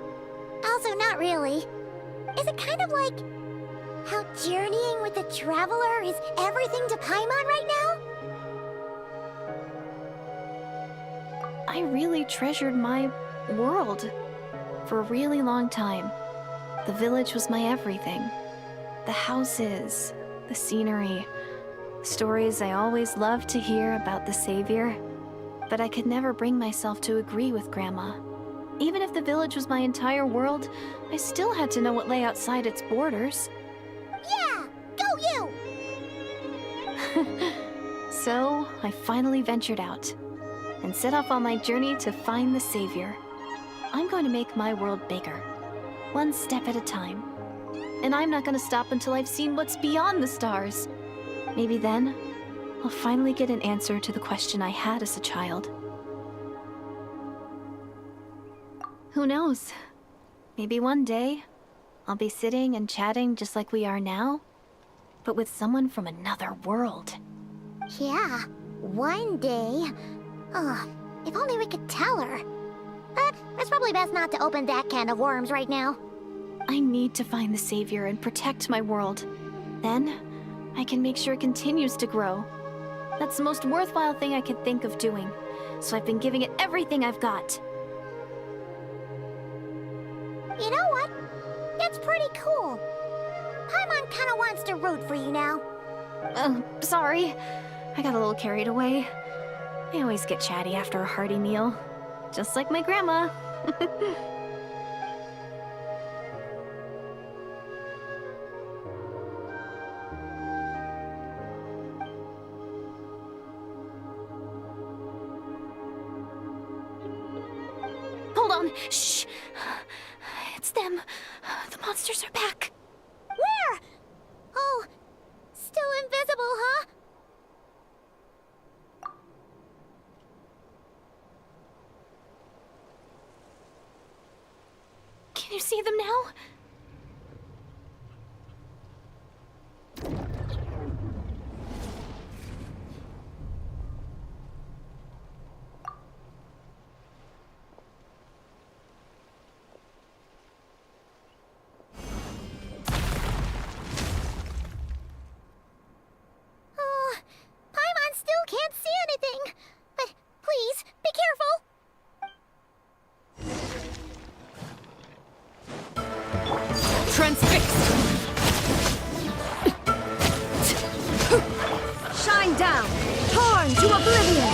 also not really. Is it kind of like how journeying with the Traveler is everything to Paimon right now? I really treasured my world for a really long time. The village was my everything. The houses, the scenery, stories I always loved to hear about the Savior. But I could never bring myself to agree with Grandma. Even if the village was my entire world, I still had to know what lay outside its borders. Yeah! Go you! So, I finally ventured out and set off on my journey to find the Savior. I'm going to make my world bigger, one step at a time. And I'm not going to stop until I've seen what's beyond the stars. Maybe then, I'll finally get an answer to the question I had as a child. Who knows? Maybe one day, I'll be sitting and chatting just like we are now, but with someone from another world. Yeah, one day. If only we could tell her. But it's probably best not to open that can of worms right now. I need to find the Savior and protect my world. Then, I can make sure it continues to grow. That's the most worthwhile thing I could think of doing, so I've been giving it everything I've got. You know what? That's pretty cool. Paimon kinda wants to root for you now. Sorry. I got a little carried away. I always get chatty after a hearty meal. Just like my grandma. Hold on. Shh. It's them. The monsters are back. Where? Oh, still invisible, huh? Can you see them now? Oh, Paimon still can't see anything. But please, be careful. Transfixed! Shine down! Torn to oblivion!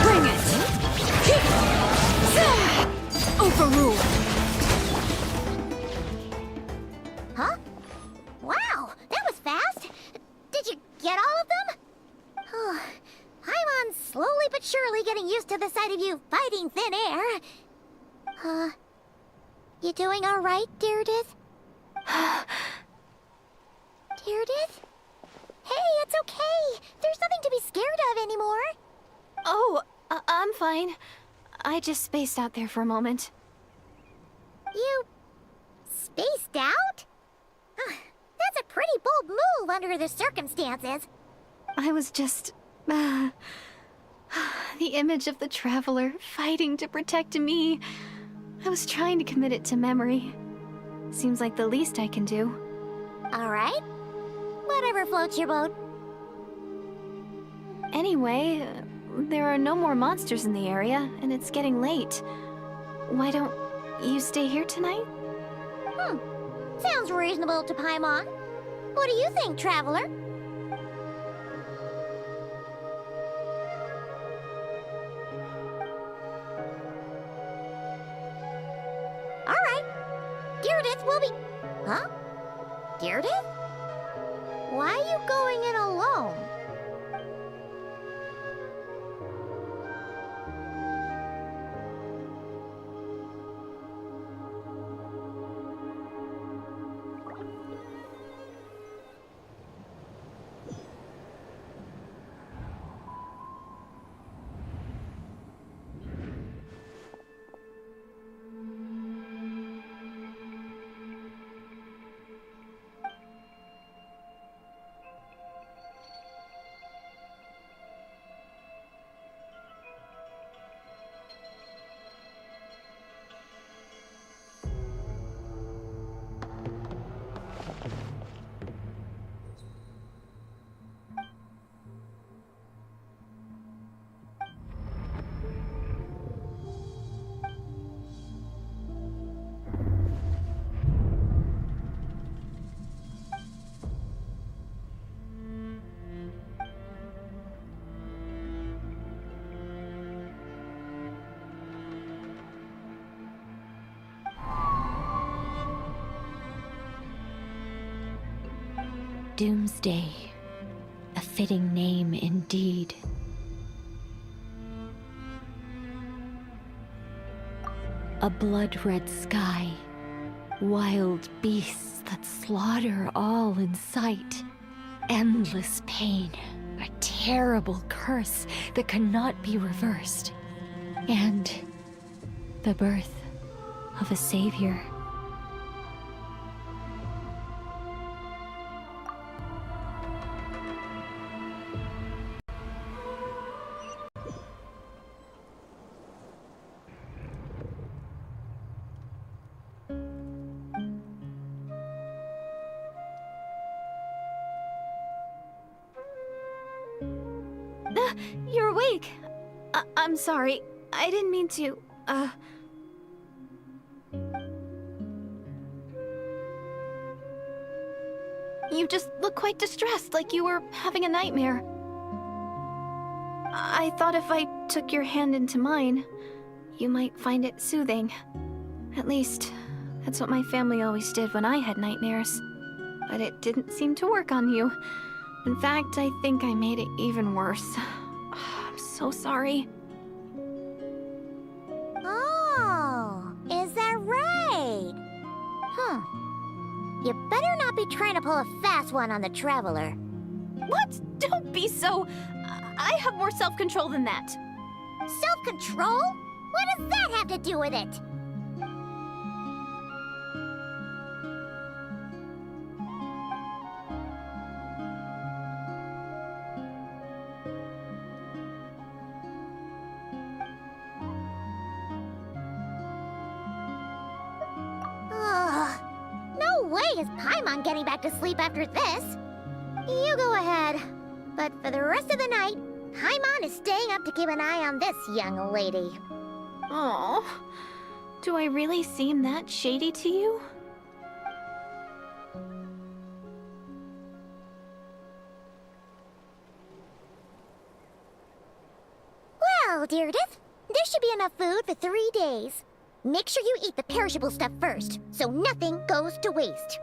Bring it! Overruled! Huh? Wow, that was fast. Did you get all of them? Oh, Paimon's slowly but surely getting used to the sight of you fighting thin air. You doing all right, Deirdith? Deirdith? Hey, it's okay. There's nothing to be scared of anymore. Oh, I'm fine. I just spaced out there for a moment. You spaced out? That's a pretty bold move under the circumstances. I was just... the image of the Traveler fighting to protect me. I was trying to commit it to memory. Seems like the least I can do. Alright. Whatever floats your boat. Anyway, there are no more monsters in the area, and it's getting late. Why don't you stay here tonight? Sounds reasonable to Paimon. What do you think, Traveler? Alright. Gyarados will be... Huh? Gyarados? Why are you going in alone? Doomsday. A fitting name indeed. A blood-red sky. Wild beasts that slaughter all in sight. Endless pain. A terrible curse that cannot be reversed. And the birth of a savior. You're awake. I'm sorry. I didn't mean to, You just look quite distressed, like you were having a nightmare. I thought if I took your hand into mine, you might find it soothing. At least, that's what my family always did when I had nightmares. But it didn't seem to work on you. In fact, I think I made it even worse. I'm so sorry. Oh, is that right? You better not be trying to pull a fast one on the Traveler. What? Don't be so... I have more self-control than that. Self-control? What does that have to do with it? No way is Paimon getting back to sleep after this. You go ahead. But for the rest of the night, Paimon is staying up to keep an eye on this young lady. Oh, do I really seem that shady to you? Well, Deardith, there should be enough food for 3 days. Make sure you eat the perishable stuff first, so nothing goes to waste.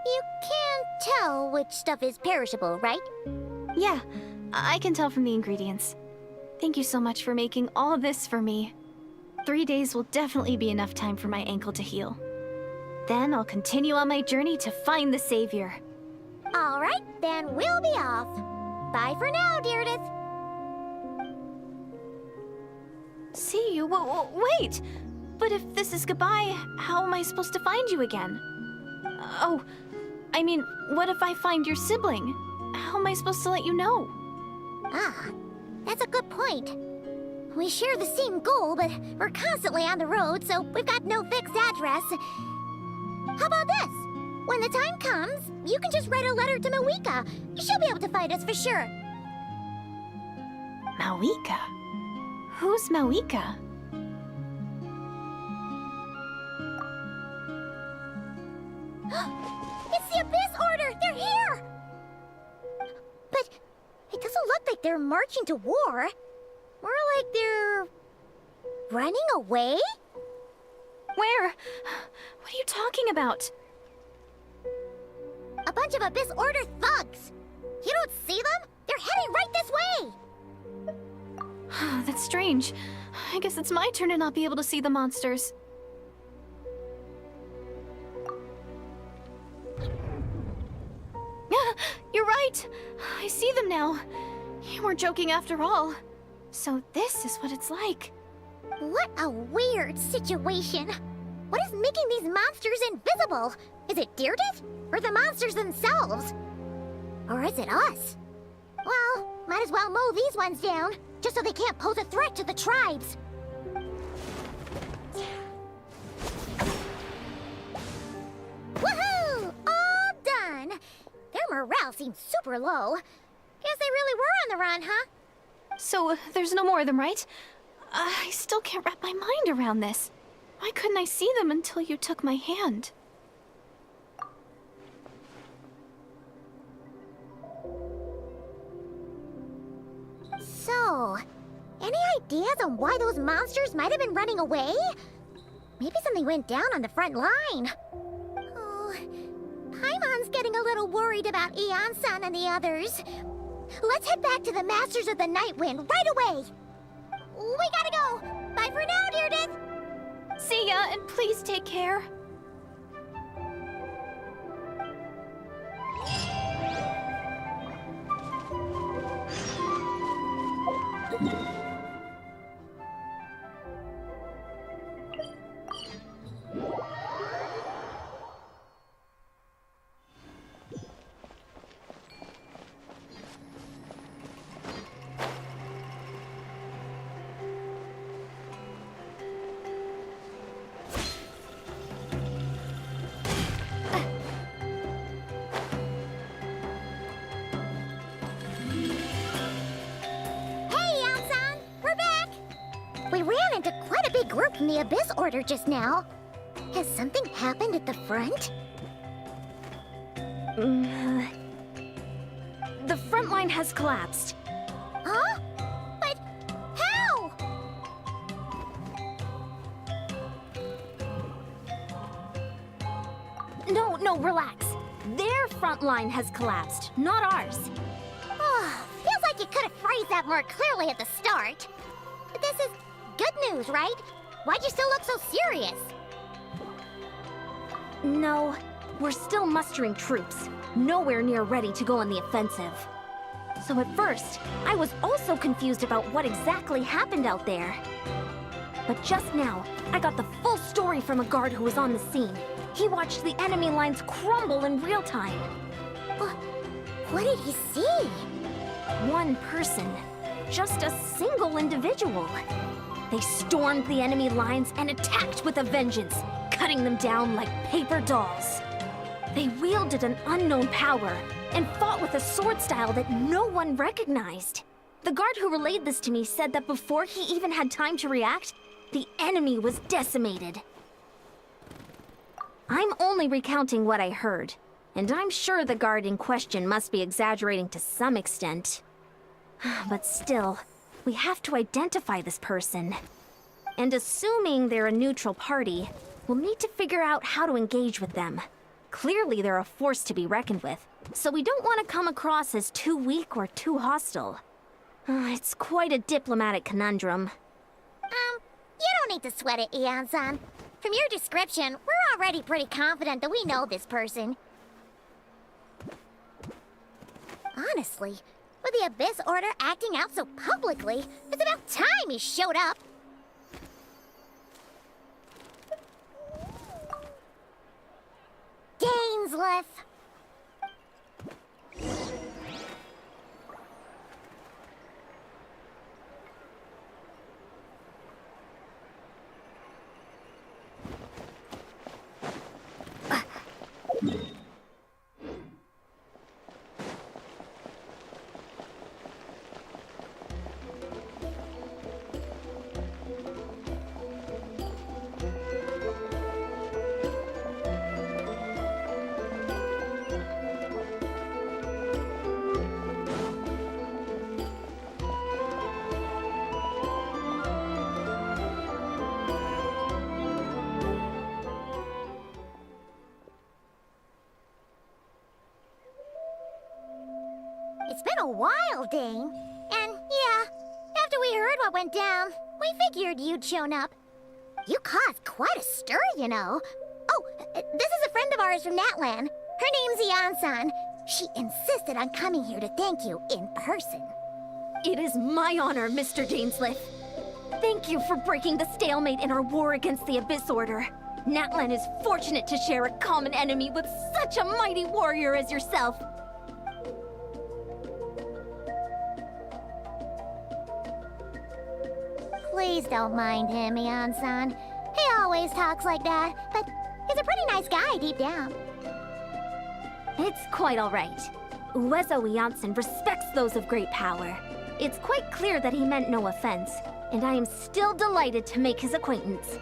You can tell which stuff is perishable, right? Yeah, I can tell from the ingredients. Thank you so much for making all this for me. 3 days will definitely be enough time for my ankle to heal. Then I'll continue on my journey to find the savior. All right, then we'll be off. Bye for now, Deardith. See you? Wait! But if this is goodbye, how am I supposed to find you again? Oh, I mean, what if I find your sibling? How am am I supposed to let you know? Ah, that's a good point. We share the same goal, but we're constantly on the road, so we've got no fixed address. How about this? When the time comes, you can just write a letter to Mawika. She'll be able to find us for sure. Mawika? Who's Mawika? It's the Abyss Order! They're here! But it doesn't look like they're marching to war. More like they're running away? Where? What are you talking about? A bunch of Abyss Order thugs! You don't see them? They're heading right this way! That's strange. I guess it's my turn to not be able to see the monsters. You're right! I see them now. You weren't joking after all. So this is what it's like. What a weird situation. What is making these monsters invisible? Is it Deirdre? Or the monsters themselves? Or is it us? Well, might as well mow these ones down, just so they can't pose a threat to the tribes. Woohoo! All done! Their morale seems super low. Guess they really were on the run, huh? So, there's no more of them, right? I still can't wrap my mind around this. Why couldn't I see them until you took my hand? So, any ideas on why those monsters might have been running away? Maybe something went down on the front line. Oh, Paimon's getting a little worried about Eon-san and the others. Let's head back to the Masters of the Night Wind right away! We gotta go! Bye for now, Deirdre! See ya, and please take care. Group from the Abyss Order just now. Has something happened at the front? The front line has collapsed. Huh? But how? No, relax. Their front line has collapsed, not ours. Oh, feels like you could have phrased that more clearly at the start. But this is good news, right? Why'd you still look so serious? No, we're still mustering troops. Nowhere near ready to go on the offensive. So at first, I was also confused about what exactly happened out there. But just now, I got the full story from a guard who was on the scene. He watched the enemy lines crumble in real time. What did he see? One person. Just a single individual. They stormed the enemy lines and attacked with a vengeance, cutting them down like paper dolls. They wielded an unknown power and fought with a sword style that no one recognized. The guard who relayed this to me said that before he even had time to react, the enemy was decimated. I'm only recounting what I heard, and I'm sure the guard in question must be exaggerating to some extent. But still, we have to identify this person. And assuming they're a neutral party, we'll need to figure out how to engage with them. Clearly they're a force to be reckoned with, so we don't want to come across as too weak or too hostile. It's quite a diplomatic conundrum. You don't need to sweat it, Eon-san. From your description, we're already pretty confident that we know this person. Honestly, with the Abyss Order acting out so publicly, it's about time he showed up. Dainsleif! a while, Dane. And yeah, after we heard what went down, we figured you'd shown up. You caused quite a stir, you know. Oh, this is a friend of ours from Natlan. Her name's Ian-san. She insisted on coming here to thank you in person. It is my honor, Mr. Dainsleif. Thank you for breaking the stalemate in our war against the Abyss Order. Natlan is fortunate to share a common enemy with such a mighty warrior as yourself. Please don't mind him, Ian-san. He always talks like that, but he's a pretty nice guy deep down. It's quite all right. Uezo Janssen respects those of great power. It's quite clear that he meant no offense, and I am still delighted to make his acquaintance.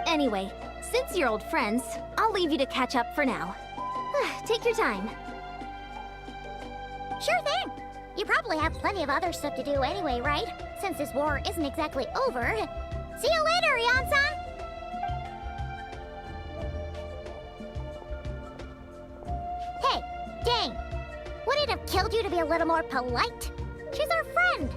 Anyway, since you're old friends, I'll leave you to catch up for now. Take your time. Sure thing. You probably have plenty of other stuff to do anyway, right? Since this war isn't exactly over. See you later, Ian-san! Hey, dang! Would it have killed you to be a little more polite? She's our friend!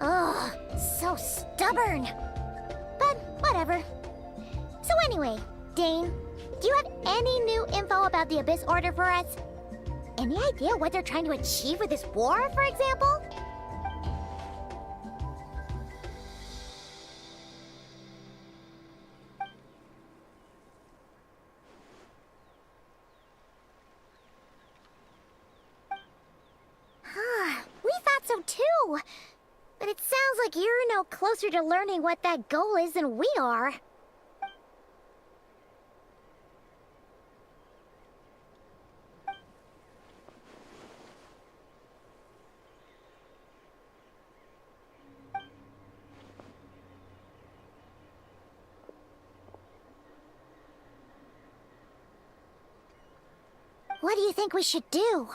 Ugh, so stubborn. But whatever. So anyway, Dane, do you have any new info about the Abyss Order for us? Any idea what they're trying to achieve with this war, for example? We thought so too. But it sounds like you're no closer to learning what that goal is than we are. What do you think we should do?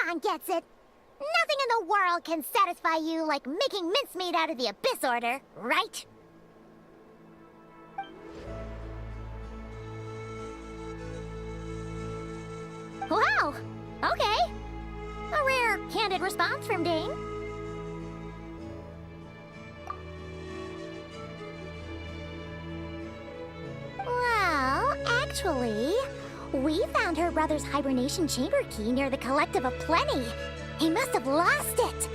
Paimon gets it. Nothing in the world can satisfy you like making mincemeat out of the Abyss Order, right? Wow, okay. A rare, candid response from Dane. Well, actually, we found her brother's hibernation chamber key near the Collective of Plenty. He must have lost it.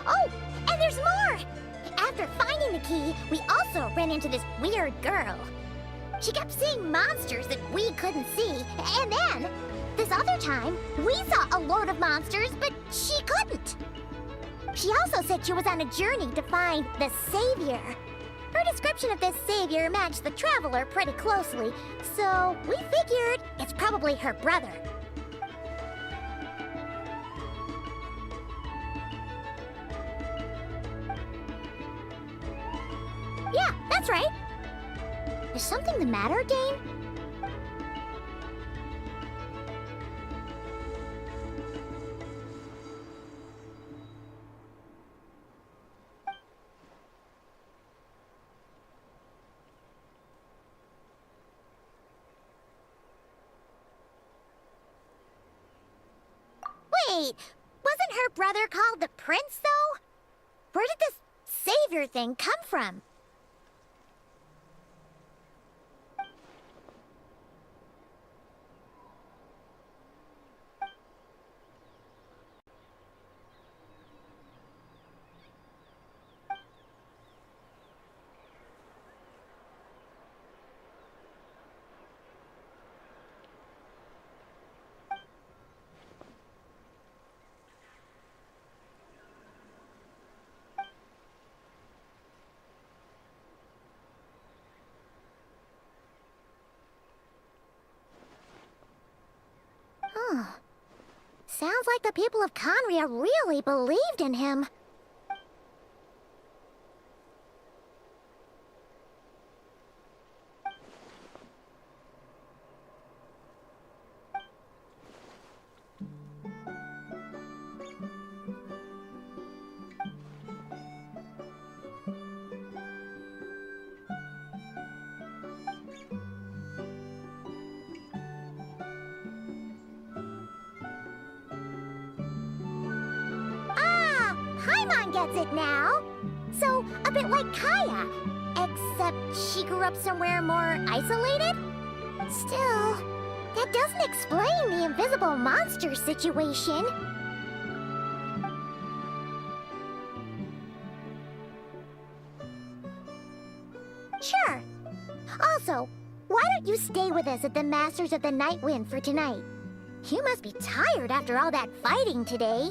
Oh, and there's more! After finding the key, we also ran into this weird girl. She kept seeing monsters that we couldn't see, and then, this other time, we saw a load of monsters, but she couldn't. She also said she was on a journey to find the Savior. Her description of this Savior matched the Traveler pretty closely, so we figured it's probably her brother. Yeah, that's right. Is something the matter, Dane? Wait, wasn't her brother called the Prince, though? Where did this Savior thing come from? Sounds like the people of Conria really believed in him. Paimon gets it now. So, a bit like Kaya. Except she grew up somewhere more isolated? Still, that doesn't explain the invisible monster situation. Sure. Also, why don't you stay with us at the Masters of the Night Wind for tonight? You must be tired after all that fighting today.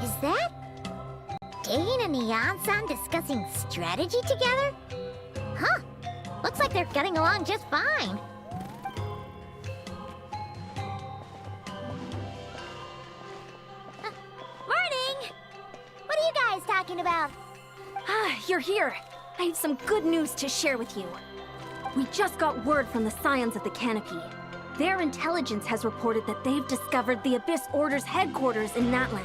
Is that Dane and Neon-san discussing strategy together? Huh. Looks like they're getting along just fine. Morning! What are you guys talking about? Ah, you're here. I have some good news to share with you. We just got word from the Scions of the Canopy. Their intelligence has reported that they've discovered the Abyss Order's headquarters in Natlan.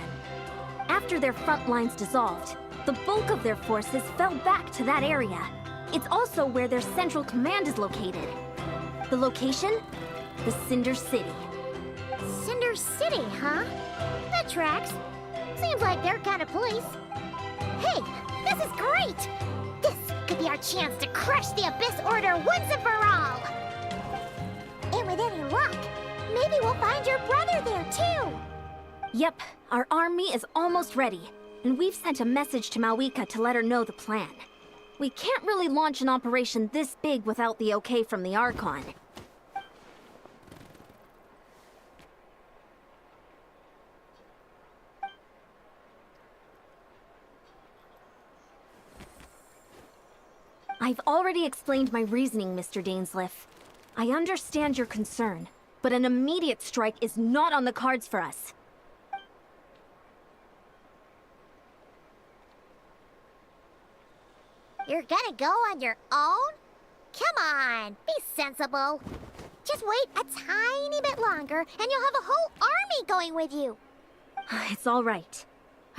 After their front lines dissolved, the bulk of their forces fell back to that area. It's also where their central command is located. The location? The Cinder City. Cinder City, huh? That tracks. Seems like their kind of place. Hey, this is great! This could be our chance to crush the Abyss Order once and for all! And with any luck, maybe we'll find your brother there too! Yep, our army is almost ready, and we've sent a message to Mawika to let her know the plan. We can't really launch an operation this big without the okay from the Archon. I've already explained my reasoning, Mr. Dainsleif. I understand your concern, but an immediate strike is not on the cards for us. You're gonna go on your own? Come on, be sensible. Just wait a tiny bit longer, and you'll have a whole army going with you. It's all right.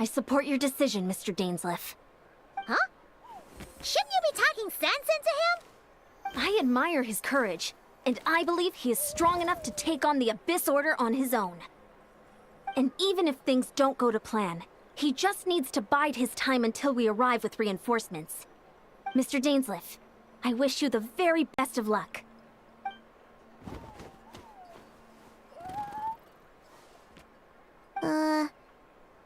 I support your decision, Mr. Dainsleif. Huh? Shouldn't you be talking sense into him? I admire his courage, and I believe he is strong enough to take on the Abyss Order on his own. And even if things don't go to plan, he just needs to bide his time until we arrive with reinforcements. Mr. Dainsleif, I wish you the very best of luck.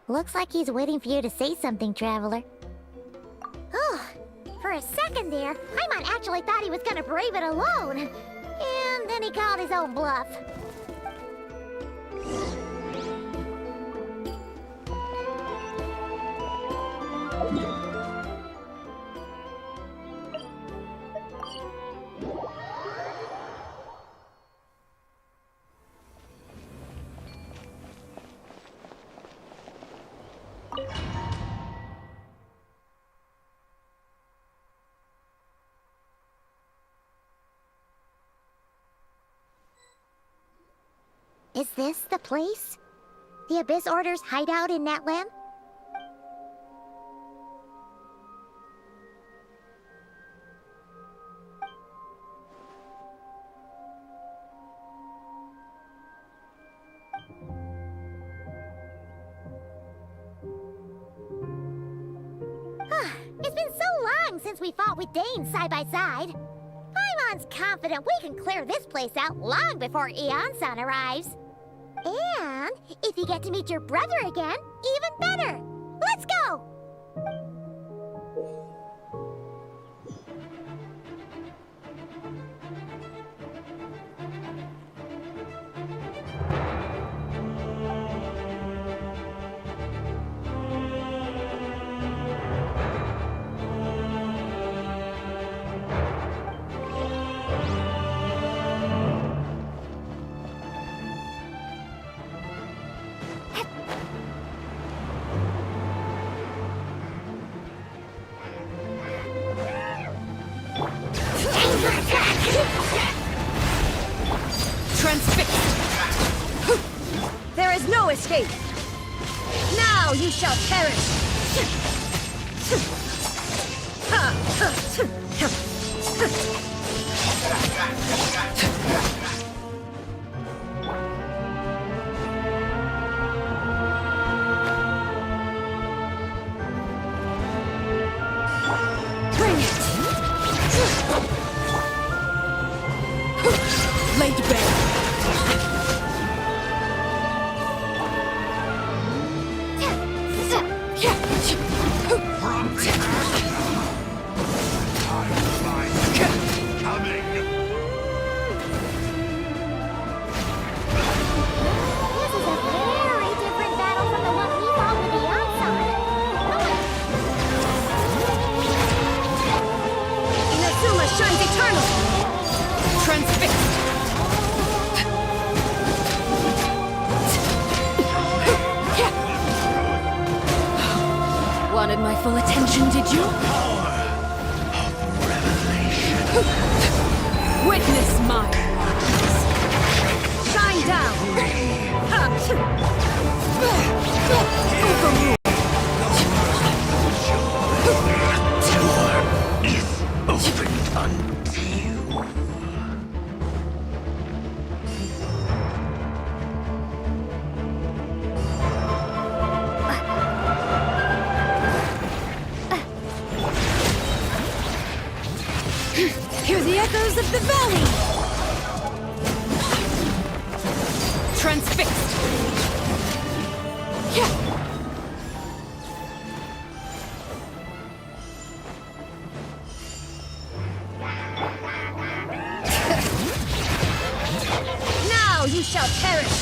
Looks like he's waiting for you to say something, Traveler. Oh, for a second there, Paimon actually thought he was gonna brave it alone. And then he called his own bluff. Is this the place? The Abyss Order's hideout in Natlan? It's been so long since we fought with Dane side by side. Paimon's confident we can clear this place out long before Eon-san arrives. And if you get to meet your brother again, even better. Let's go! Transfixed! There is no escape! Now you shall perish! Bring it! Laid bare! Wanted my full attention, did you? Witness my rise. Shine down. Overrule. Door is opened unto you. Hear the echoes of the valley! Transfixed! Now you shall perish!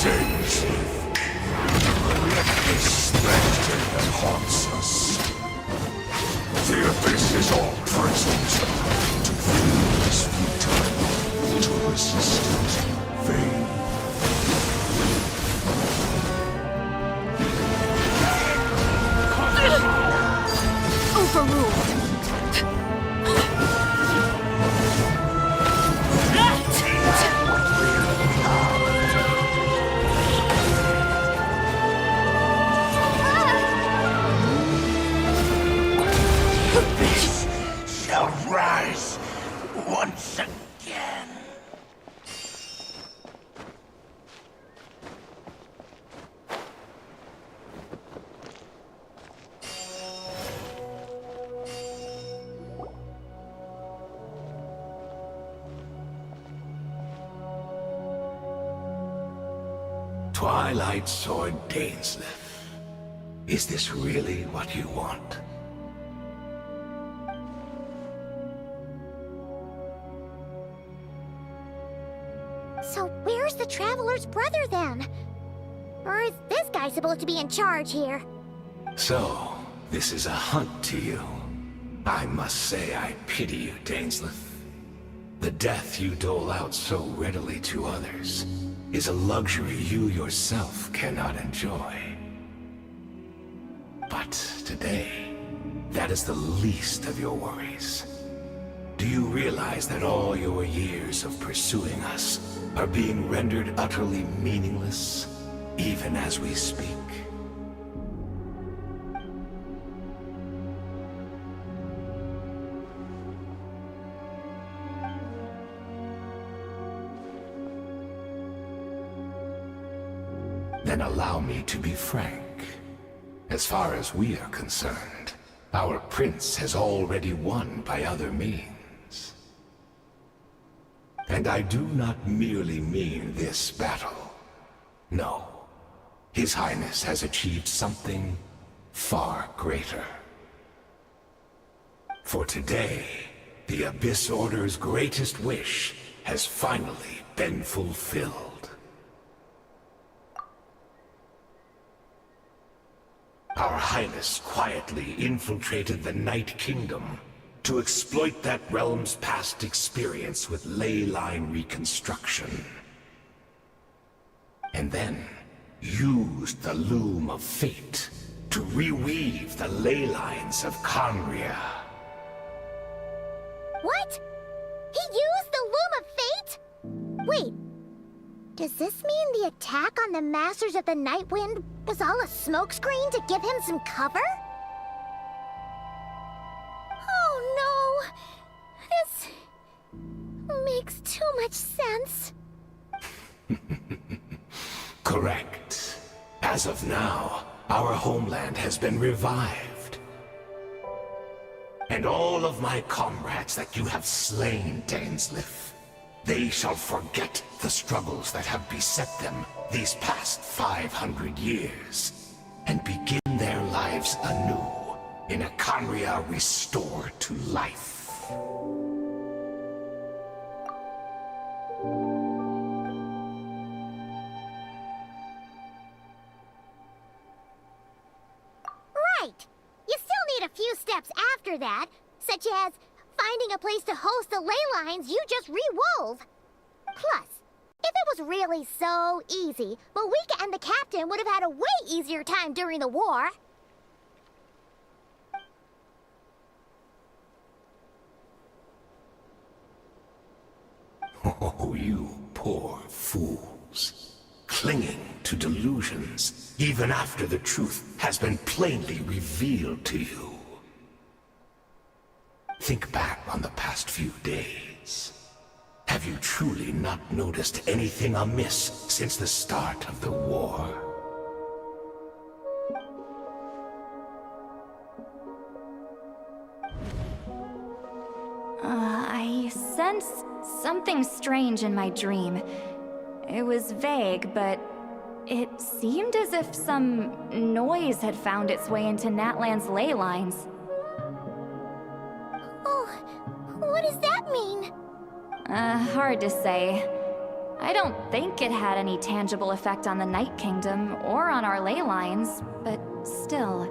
Days. This spectre that haunts us. The abyss is all present. To feel is futile. To resist it, vain. Overruled! Shall rise once again. Twilight Sword Dainsleif. Is this really what you want? So where's the Traveler's brother then? Or is this guy supposed to be in charge here? So, this is a hunt to you. I must say I pity you, Dainsleif. The death you dole out so readily to others is a luxury you yourself cannot enjoy. But today, that is the least of your worries. Do you realize that all your years of pursuing us are being rendered utterly meaningless, even as we speak? Then allow me to be frank. As far as we are concerned, our prince has already won by other means. And I do not merely mean this battle. No. His Highness has achieved something far greater. For today, the Abyss Order's greatest wish has finally been fulfilled. Our Highness quietly infiltrated the Night Kingdom to exploit that realm's past experience with ley line reconstruction. And then used the Loom of Fate to reweave the ley lines of Conria. What? He used the Loom of Fate? Wait, does this mean the attack on the Masters of the Nightwind was all a smokescreen to give him some cover? Oh no! This makes too much sense. Correct. As of now, our homeland has been revived. And all of my comrades that you have slain, Dainsleif, they shall forget the struggles that have beset them these past 500 years, and begin their lives anew in a Conria restored to life. Right! You still need a few steps after that, such as finding a place to host the ley lines you just re-wove. Plus, if it was really so easy, Moika and the captain would have had a way easier time during the war. Oh, you poor fools. Clinging to delusions, even after the truth has been plainly revealed to you. Think back on the past few days. Have you truly not noticed anything amiss since the start of the war? I sensed something strange in my dream. It was vague, but it seemed as if some noise had found its way into Natlan's ley lines. Oh, what does that mean? Hard to say. I don't think it had any tangible effect on the Night Kingdom or on our ley lines, but still.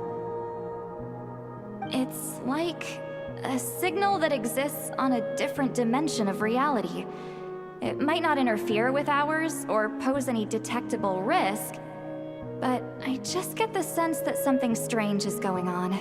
It's like a signal that exists on a different dimension of reality. It might not interfere with ours or pose any detectable risk, but I just get the sense that something strange is going on.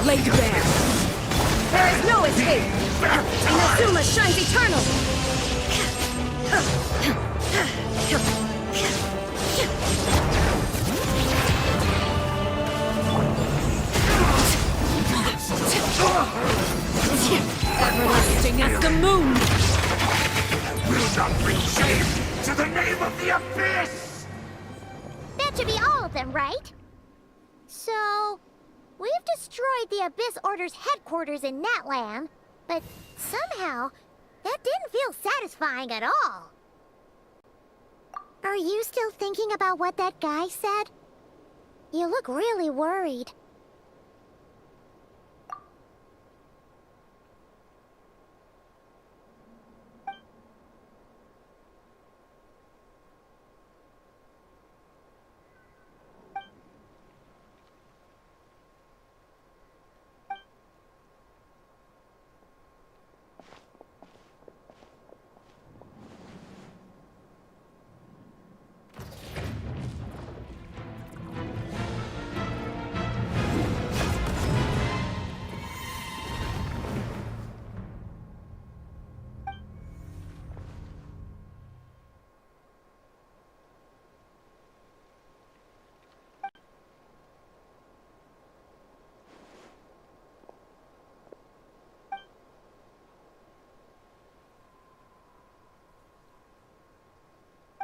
Laid bare. There is no escape. Inazuma shines eternal. burning as the moon! Will not bring shame to the name of the Abyss! That should be all of them, right? So, we've destroyed the Abyss Order's headquarters in Natlan, but somehow, that didn't feel satisfying at all. Are you still thinking about what that guy said? You look really worried.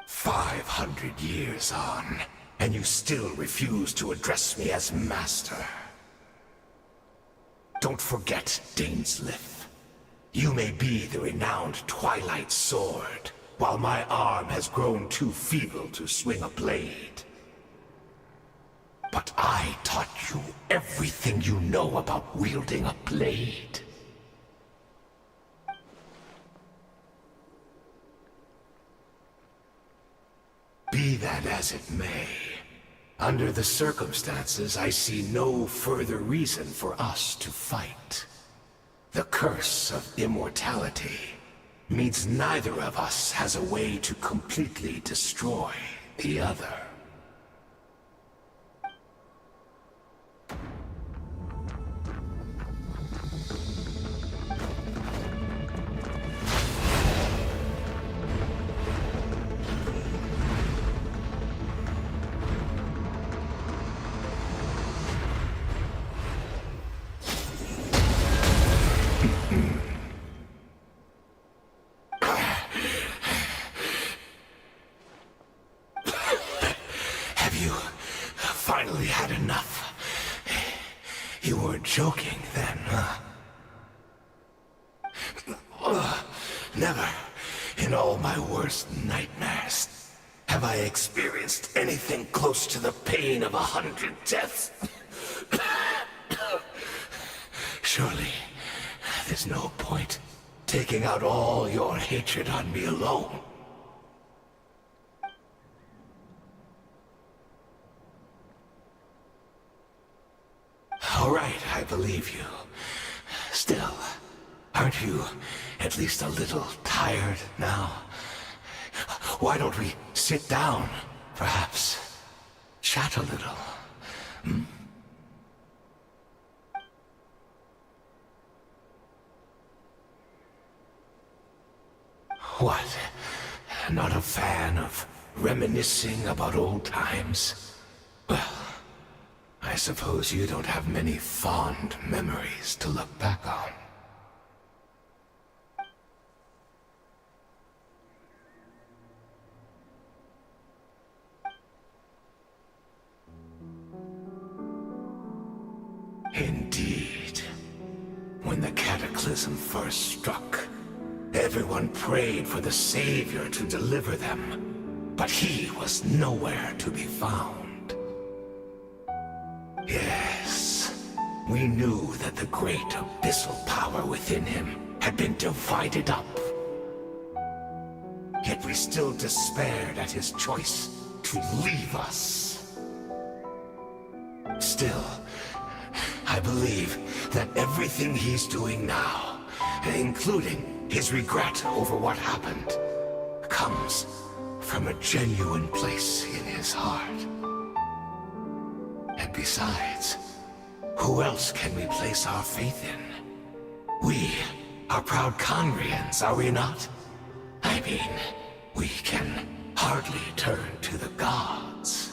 "500 years on, and you still refuse to address me as master. Don't forget, Dainsleif. You may be the renowned Twilight Sword, while my arm has grown too feeble to swing a blade. But I taught you everything you know about wielding a blade. Be that as it may, under the circumstances, I see no further reason for us to fight. The curse of immortality means neither of us has a way to completely destroy the other. Finally had enough. You weren't joking then, huh? Never, in all my worst nightmares, have I experienced anything close to the pain of 100 deaths. Surely, there's no point taking out all your hatred on me alone. All right, I believe you. Still, aren't you at least a little tired now? Why don't we sit down, perhaps? Chat a little. Hmm? What? Not a fan of reminiscing about old times? Well, I suppose you don't have many fond memories to look back on. Indeed. When the cataclysm first struck, everyone prayed for the Savior to deliver them, but he was nowhere to be found. Yes, we knew that the great abyssal power within him had been divided up. Yet we still despaired at his choice to leave us. Still, I believe that everything he's doing now, including his regret over what happened, comes from a genuine place in his heart. And besides, who else can we place our faith in? We are proud Conrians, are we not? I mean, we can hardly turn to the gods.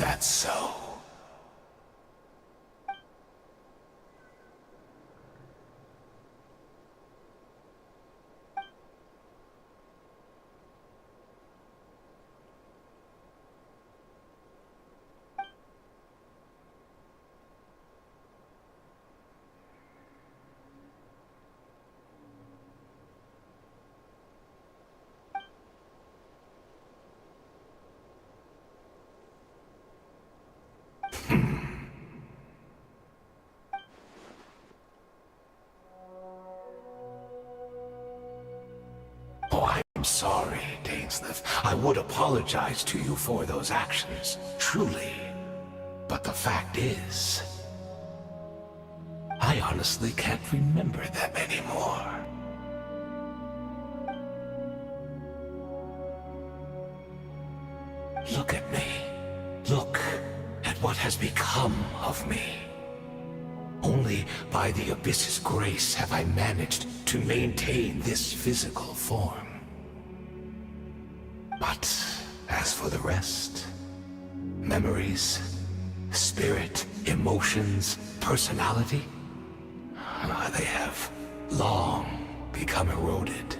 that so? Oh, I'm sorry, Dainsleif. I would apologize to you for those actions, truly. But the fact is, I honestly can't remember them anymore. Look at me. Look at what has become of me. Only by the Abyss's grace have I managed to maintain this physical form. But as for the rest, memories, spirit, emotions, personality, they have long become eroded,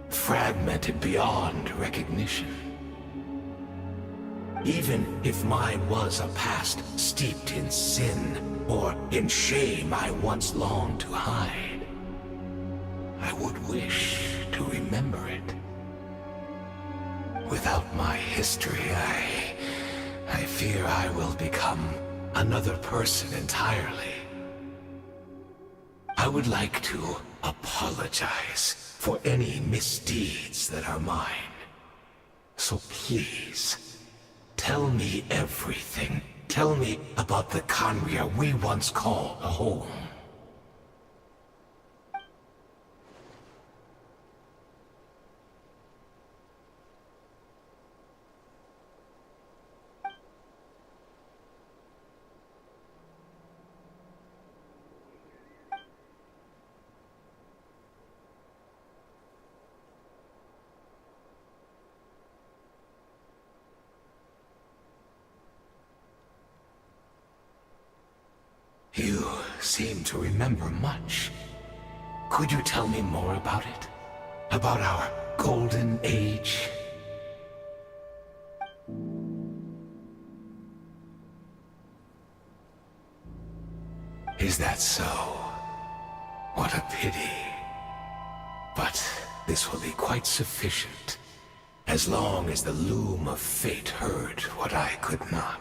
fragmented beyond recognition. Even if mine was a past steeped in sin or in shame I once longed to hide, I would wish to remember it. Without my history, I fear I will become another person entirely. I would like to apologize for any misdeeds that are mine. So please, tell me everything. Tell me about the Khaenri'ah we once called home. You seem to remember much. Could you tell me more about it? About our golden age? Is that so? What a pity. But this will be quite sufficient, as long as the loom of fate heard what I could not.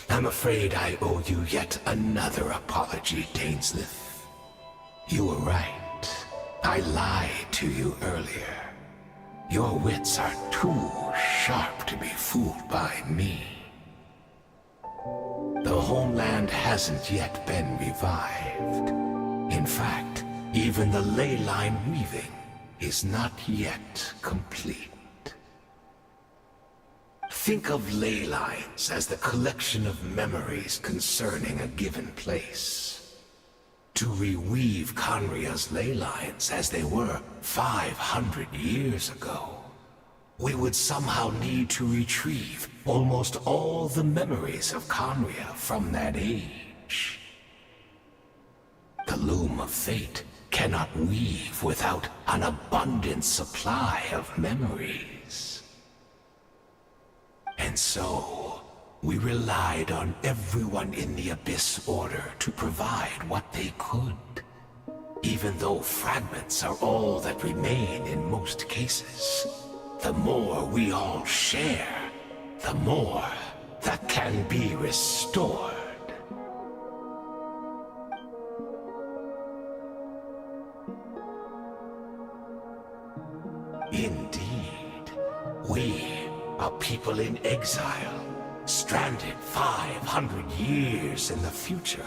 I'm afraid I owe you yet another apology, Dainsleif. You were right. I lied to you earlier. Your wits are too sharp to be fooled by me. The homeland hasn't yet been revived. In fact, even the ley line weaving is not yet complete. Think of ley lines as the collection of memories concerning a given place. To reweave Khaenri'ah's ley lines as they were 500 years ago, we would somehow need to retrieve almost all the memories of Khaenri'ah from that age. The loom of fate cannot weave without an abundant supply of memories. And so, we relied on everyone in the Abyss Order to provide what they could. Even though fragments are all that remain in most cases, the more we all share, the more that can be restored. Indeed, we, a people in exile, stranded 500 years in the future,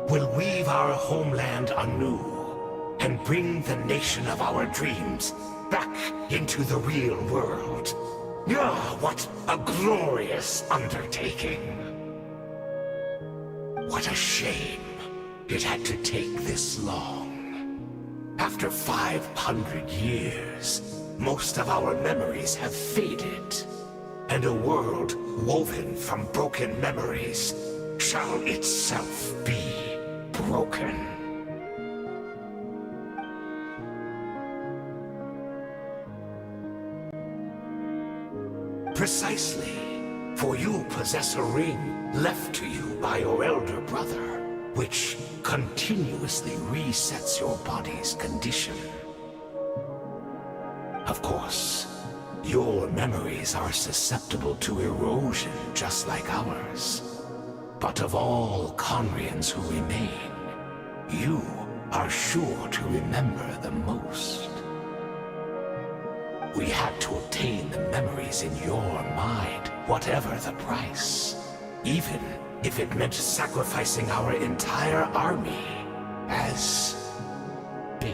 will weave our homeland anew and bring the nation of our dreams back into the real world. Ah, what a glorious undertaking! What a shame it had to take this long. After 500 years, most of our memories have faded, and a world woven from broken memories shall itself be broken. Precisely, for you possess a ring left to you by your elder brother, which continuously resets your body's condition. Of course, your memories are susceptible to erosion just like ours. But of all Conrians who remain, you are sure to remember the most. We had to obtain the memories in your mind, whatever the price. Even if it meant sacrificing our entire army as bait.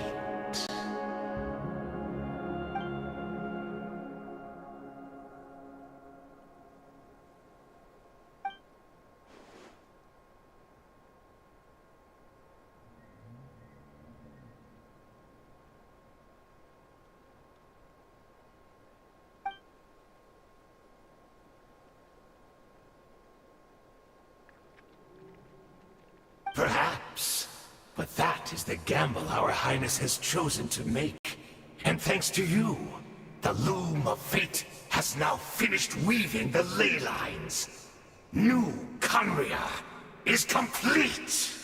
Perhaps, but that is the gamble our Highness has chosen to make. And thanks to you, the loom of fate has now finished weaving the ley lines. New Conria is complete!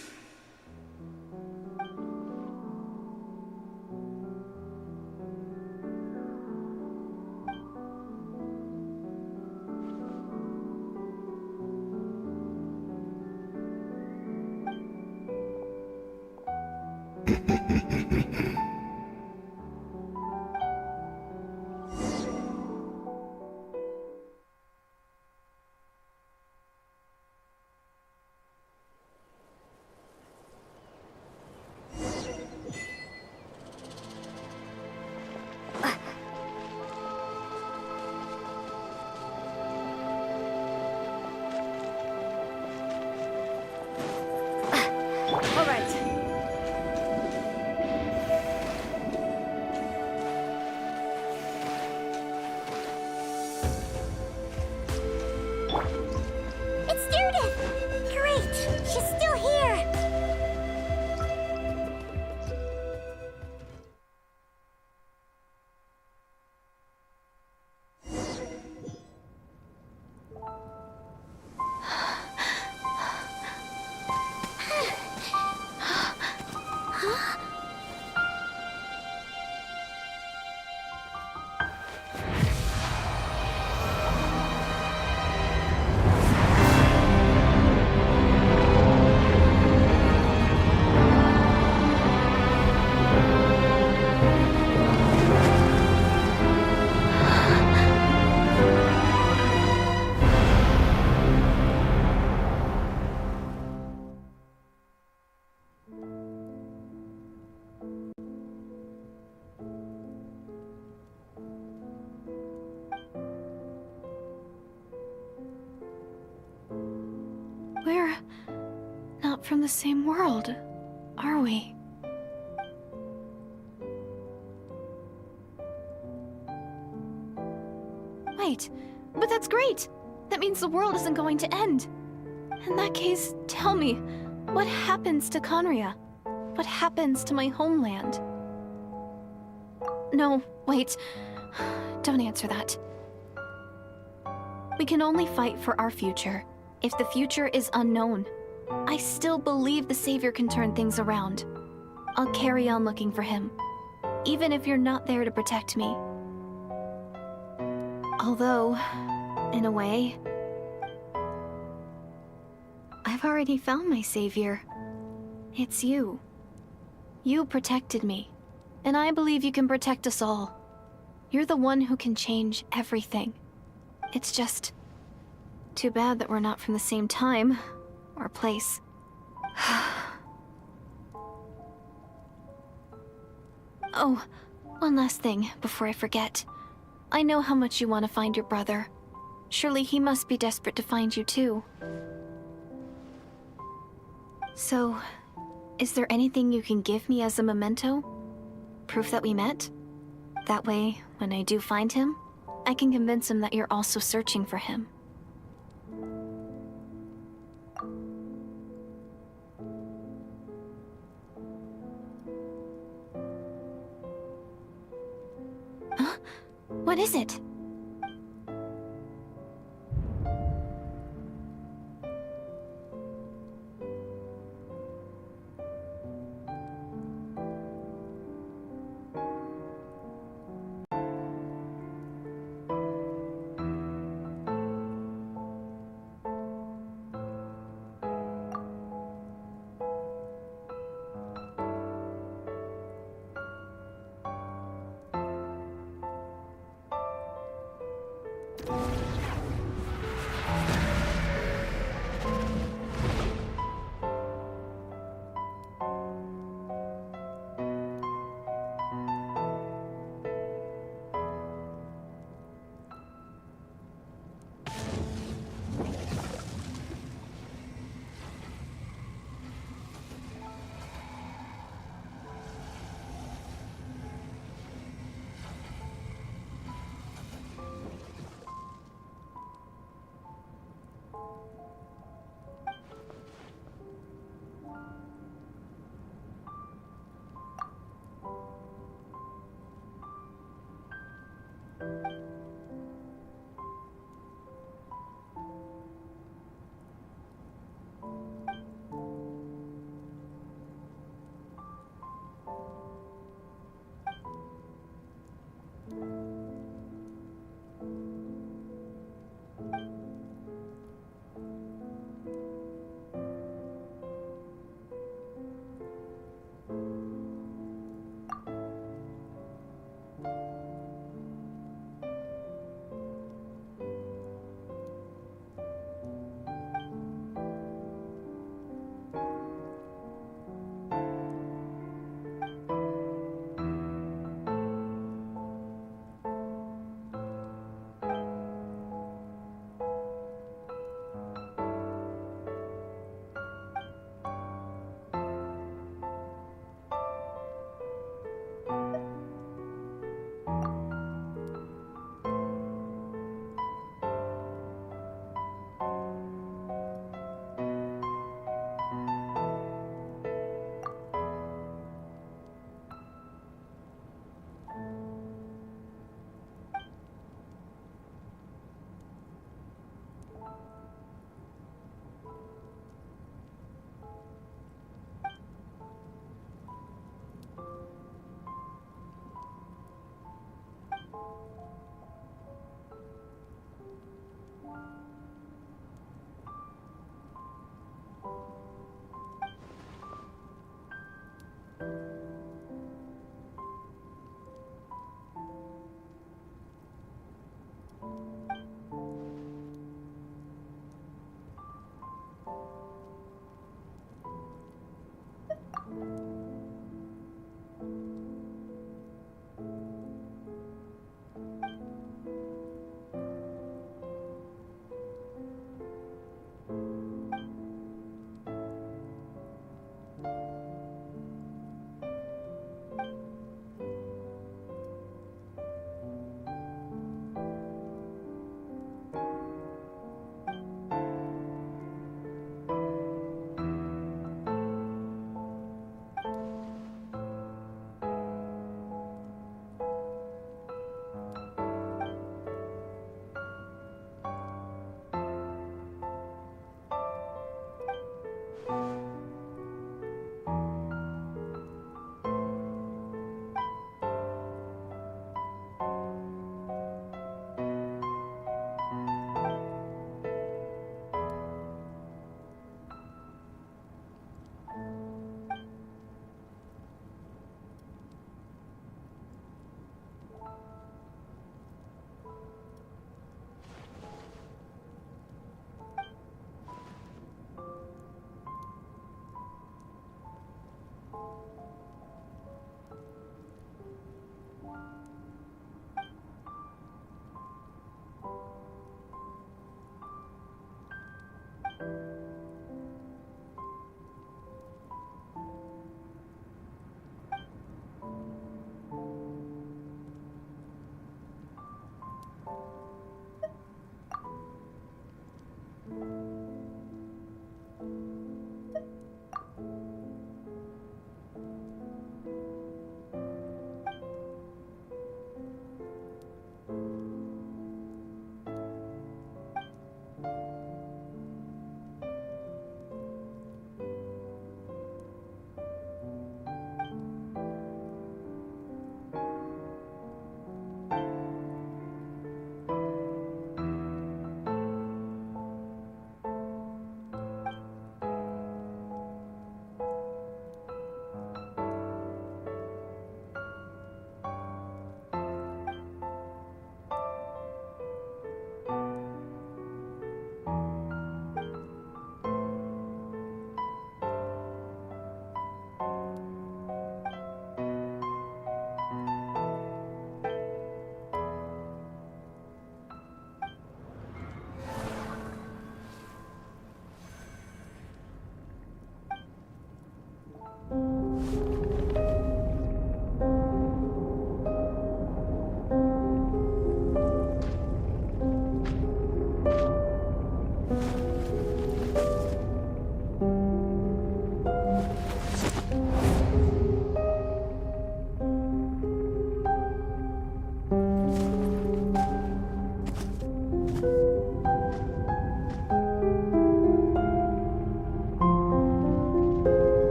All right. It's Judith! Great! She's still here! We're not from the same world, are we? Wait, but that's great! That means the world isn't going to end. In that case, tell me, what happens to Conria? What happens to my homeland? No, wait. Don't answer that. We can only fight for our future. If the future is unknown, I still believe the Savior can turn things around. I'll carry on looking for him, even if you're not there to protect me. Although, in a way, I've already found my Savior. It's you. You protected me, and I believe you can protect us all. You're the one who can change everything. It's just too bad that we're not from the same time or place. Oh, one last thing before I forget. I know how much you want to find your brother. Surely he must be desperate to find you too. So, is there anything you can give me as a memento? Proof that we met? That way, when I do find him, I can convince him that you're also searching for him. Huh? What is it?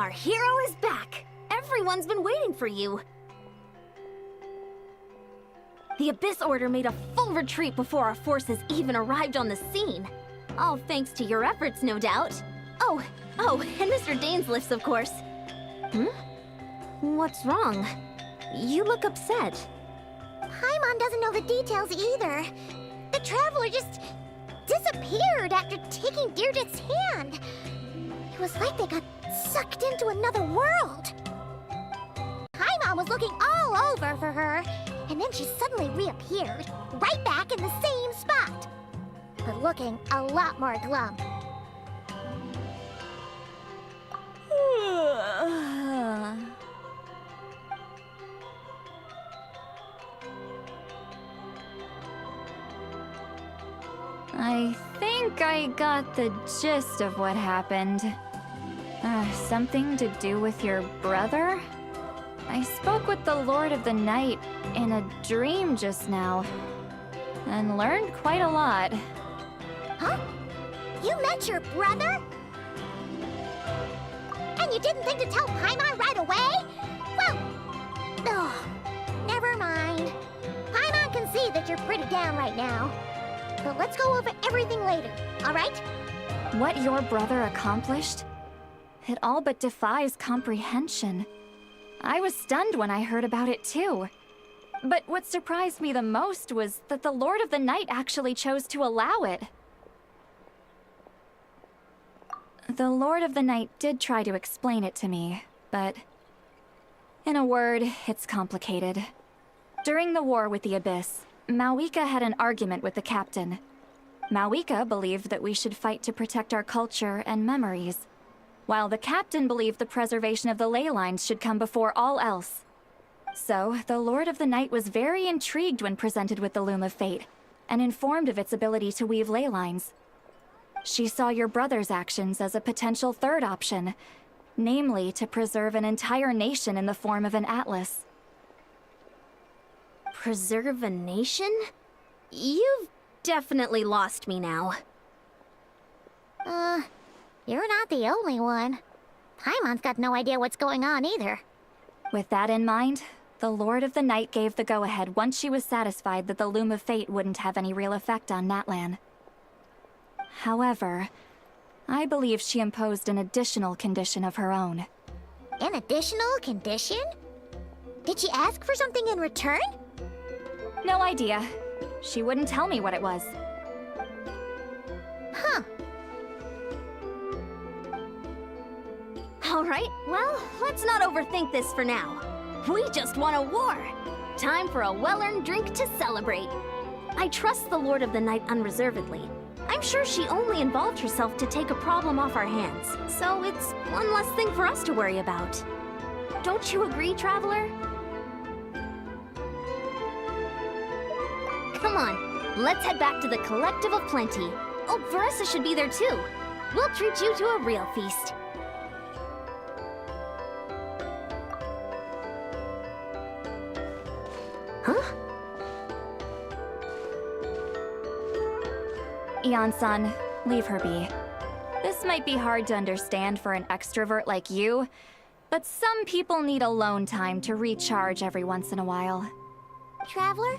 Our hero is back! Everyone's been waiting for you! The Abyss Order made a full retreat before our forces even arrived on the scene. All thanks to your efforts, no doubt. Oh, and Mr. Dainsliff's, of course. What's wrong? You look upset. Paimon doesn't know the details either. The Traveler just disappeared after taking Deirdre's hand. It was like they got sucked into another world. Paimon was looking all over for her, and then she suddenly reappeared, right back in the same spot. But looking a lot more glum. I think I got the gist of what happened. Something to do with your brother? I spoke with the Lord of the Night in a dream just now, and learned quite a lot. Huh? You met your brother? And you didn't think to tell Paimon right away? Well, never mind. Paimon can see that you're pretty down right now. But let's go over everything later, all right? What your brother accomplished? It all but defies comprehension. I was stunned when I heard about it too. But what surprised me the most was that the Lord of the Night actually chose to allow it. The Lord of the Night did try to explain it to me, but in a word, it's complicated. During the war with the Abyss, Mawika had an argument with the captain. Mawika believed that we should fight to protect our culture and memories, while the captain believed the preservation of the ley lines should come before all else. So, the Lord of the Night was very intrigued when presented with the Loom of Fate, and informed of its ability to weave ley lines. She saw your brother's actions as a potential third option, namely to preserve an entire nation in the form of an atlas. Preserve a nation? You've definitely lost me now. You're not the only one. Paimon's got no idea what's going on either. With that in mind, the Lord of the Night gave the go-ahead once she was satisfied that the Loom of Fate wouldn't have any real effect on Natlan. However, I believe she imposed an additional condition of her own. An additional condition? Did she ask for something in return? No idea. She wouldn't tell me what it was. Huh. Alright, well, let's not overthink this for now. We just won a war! Time for a well-earned drink to celebrate. I trust the Lord of the Night unreservedly. I'm sure she only involved herself to take a problem off our hands, so it's one less thing for us to worry about. Don't you agree, Traveler? Come on, let's head back to the Collective of Plenty. Oh, Veressa should be there too. We'll treat you to a real feast. Huh? Eon-san, leave her be. This might be hard to understand for an extrovert like you, but some people need alone time to recharge every once in a while. Traveler?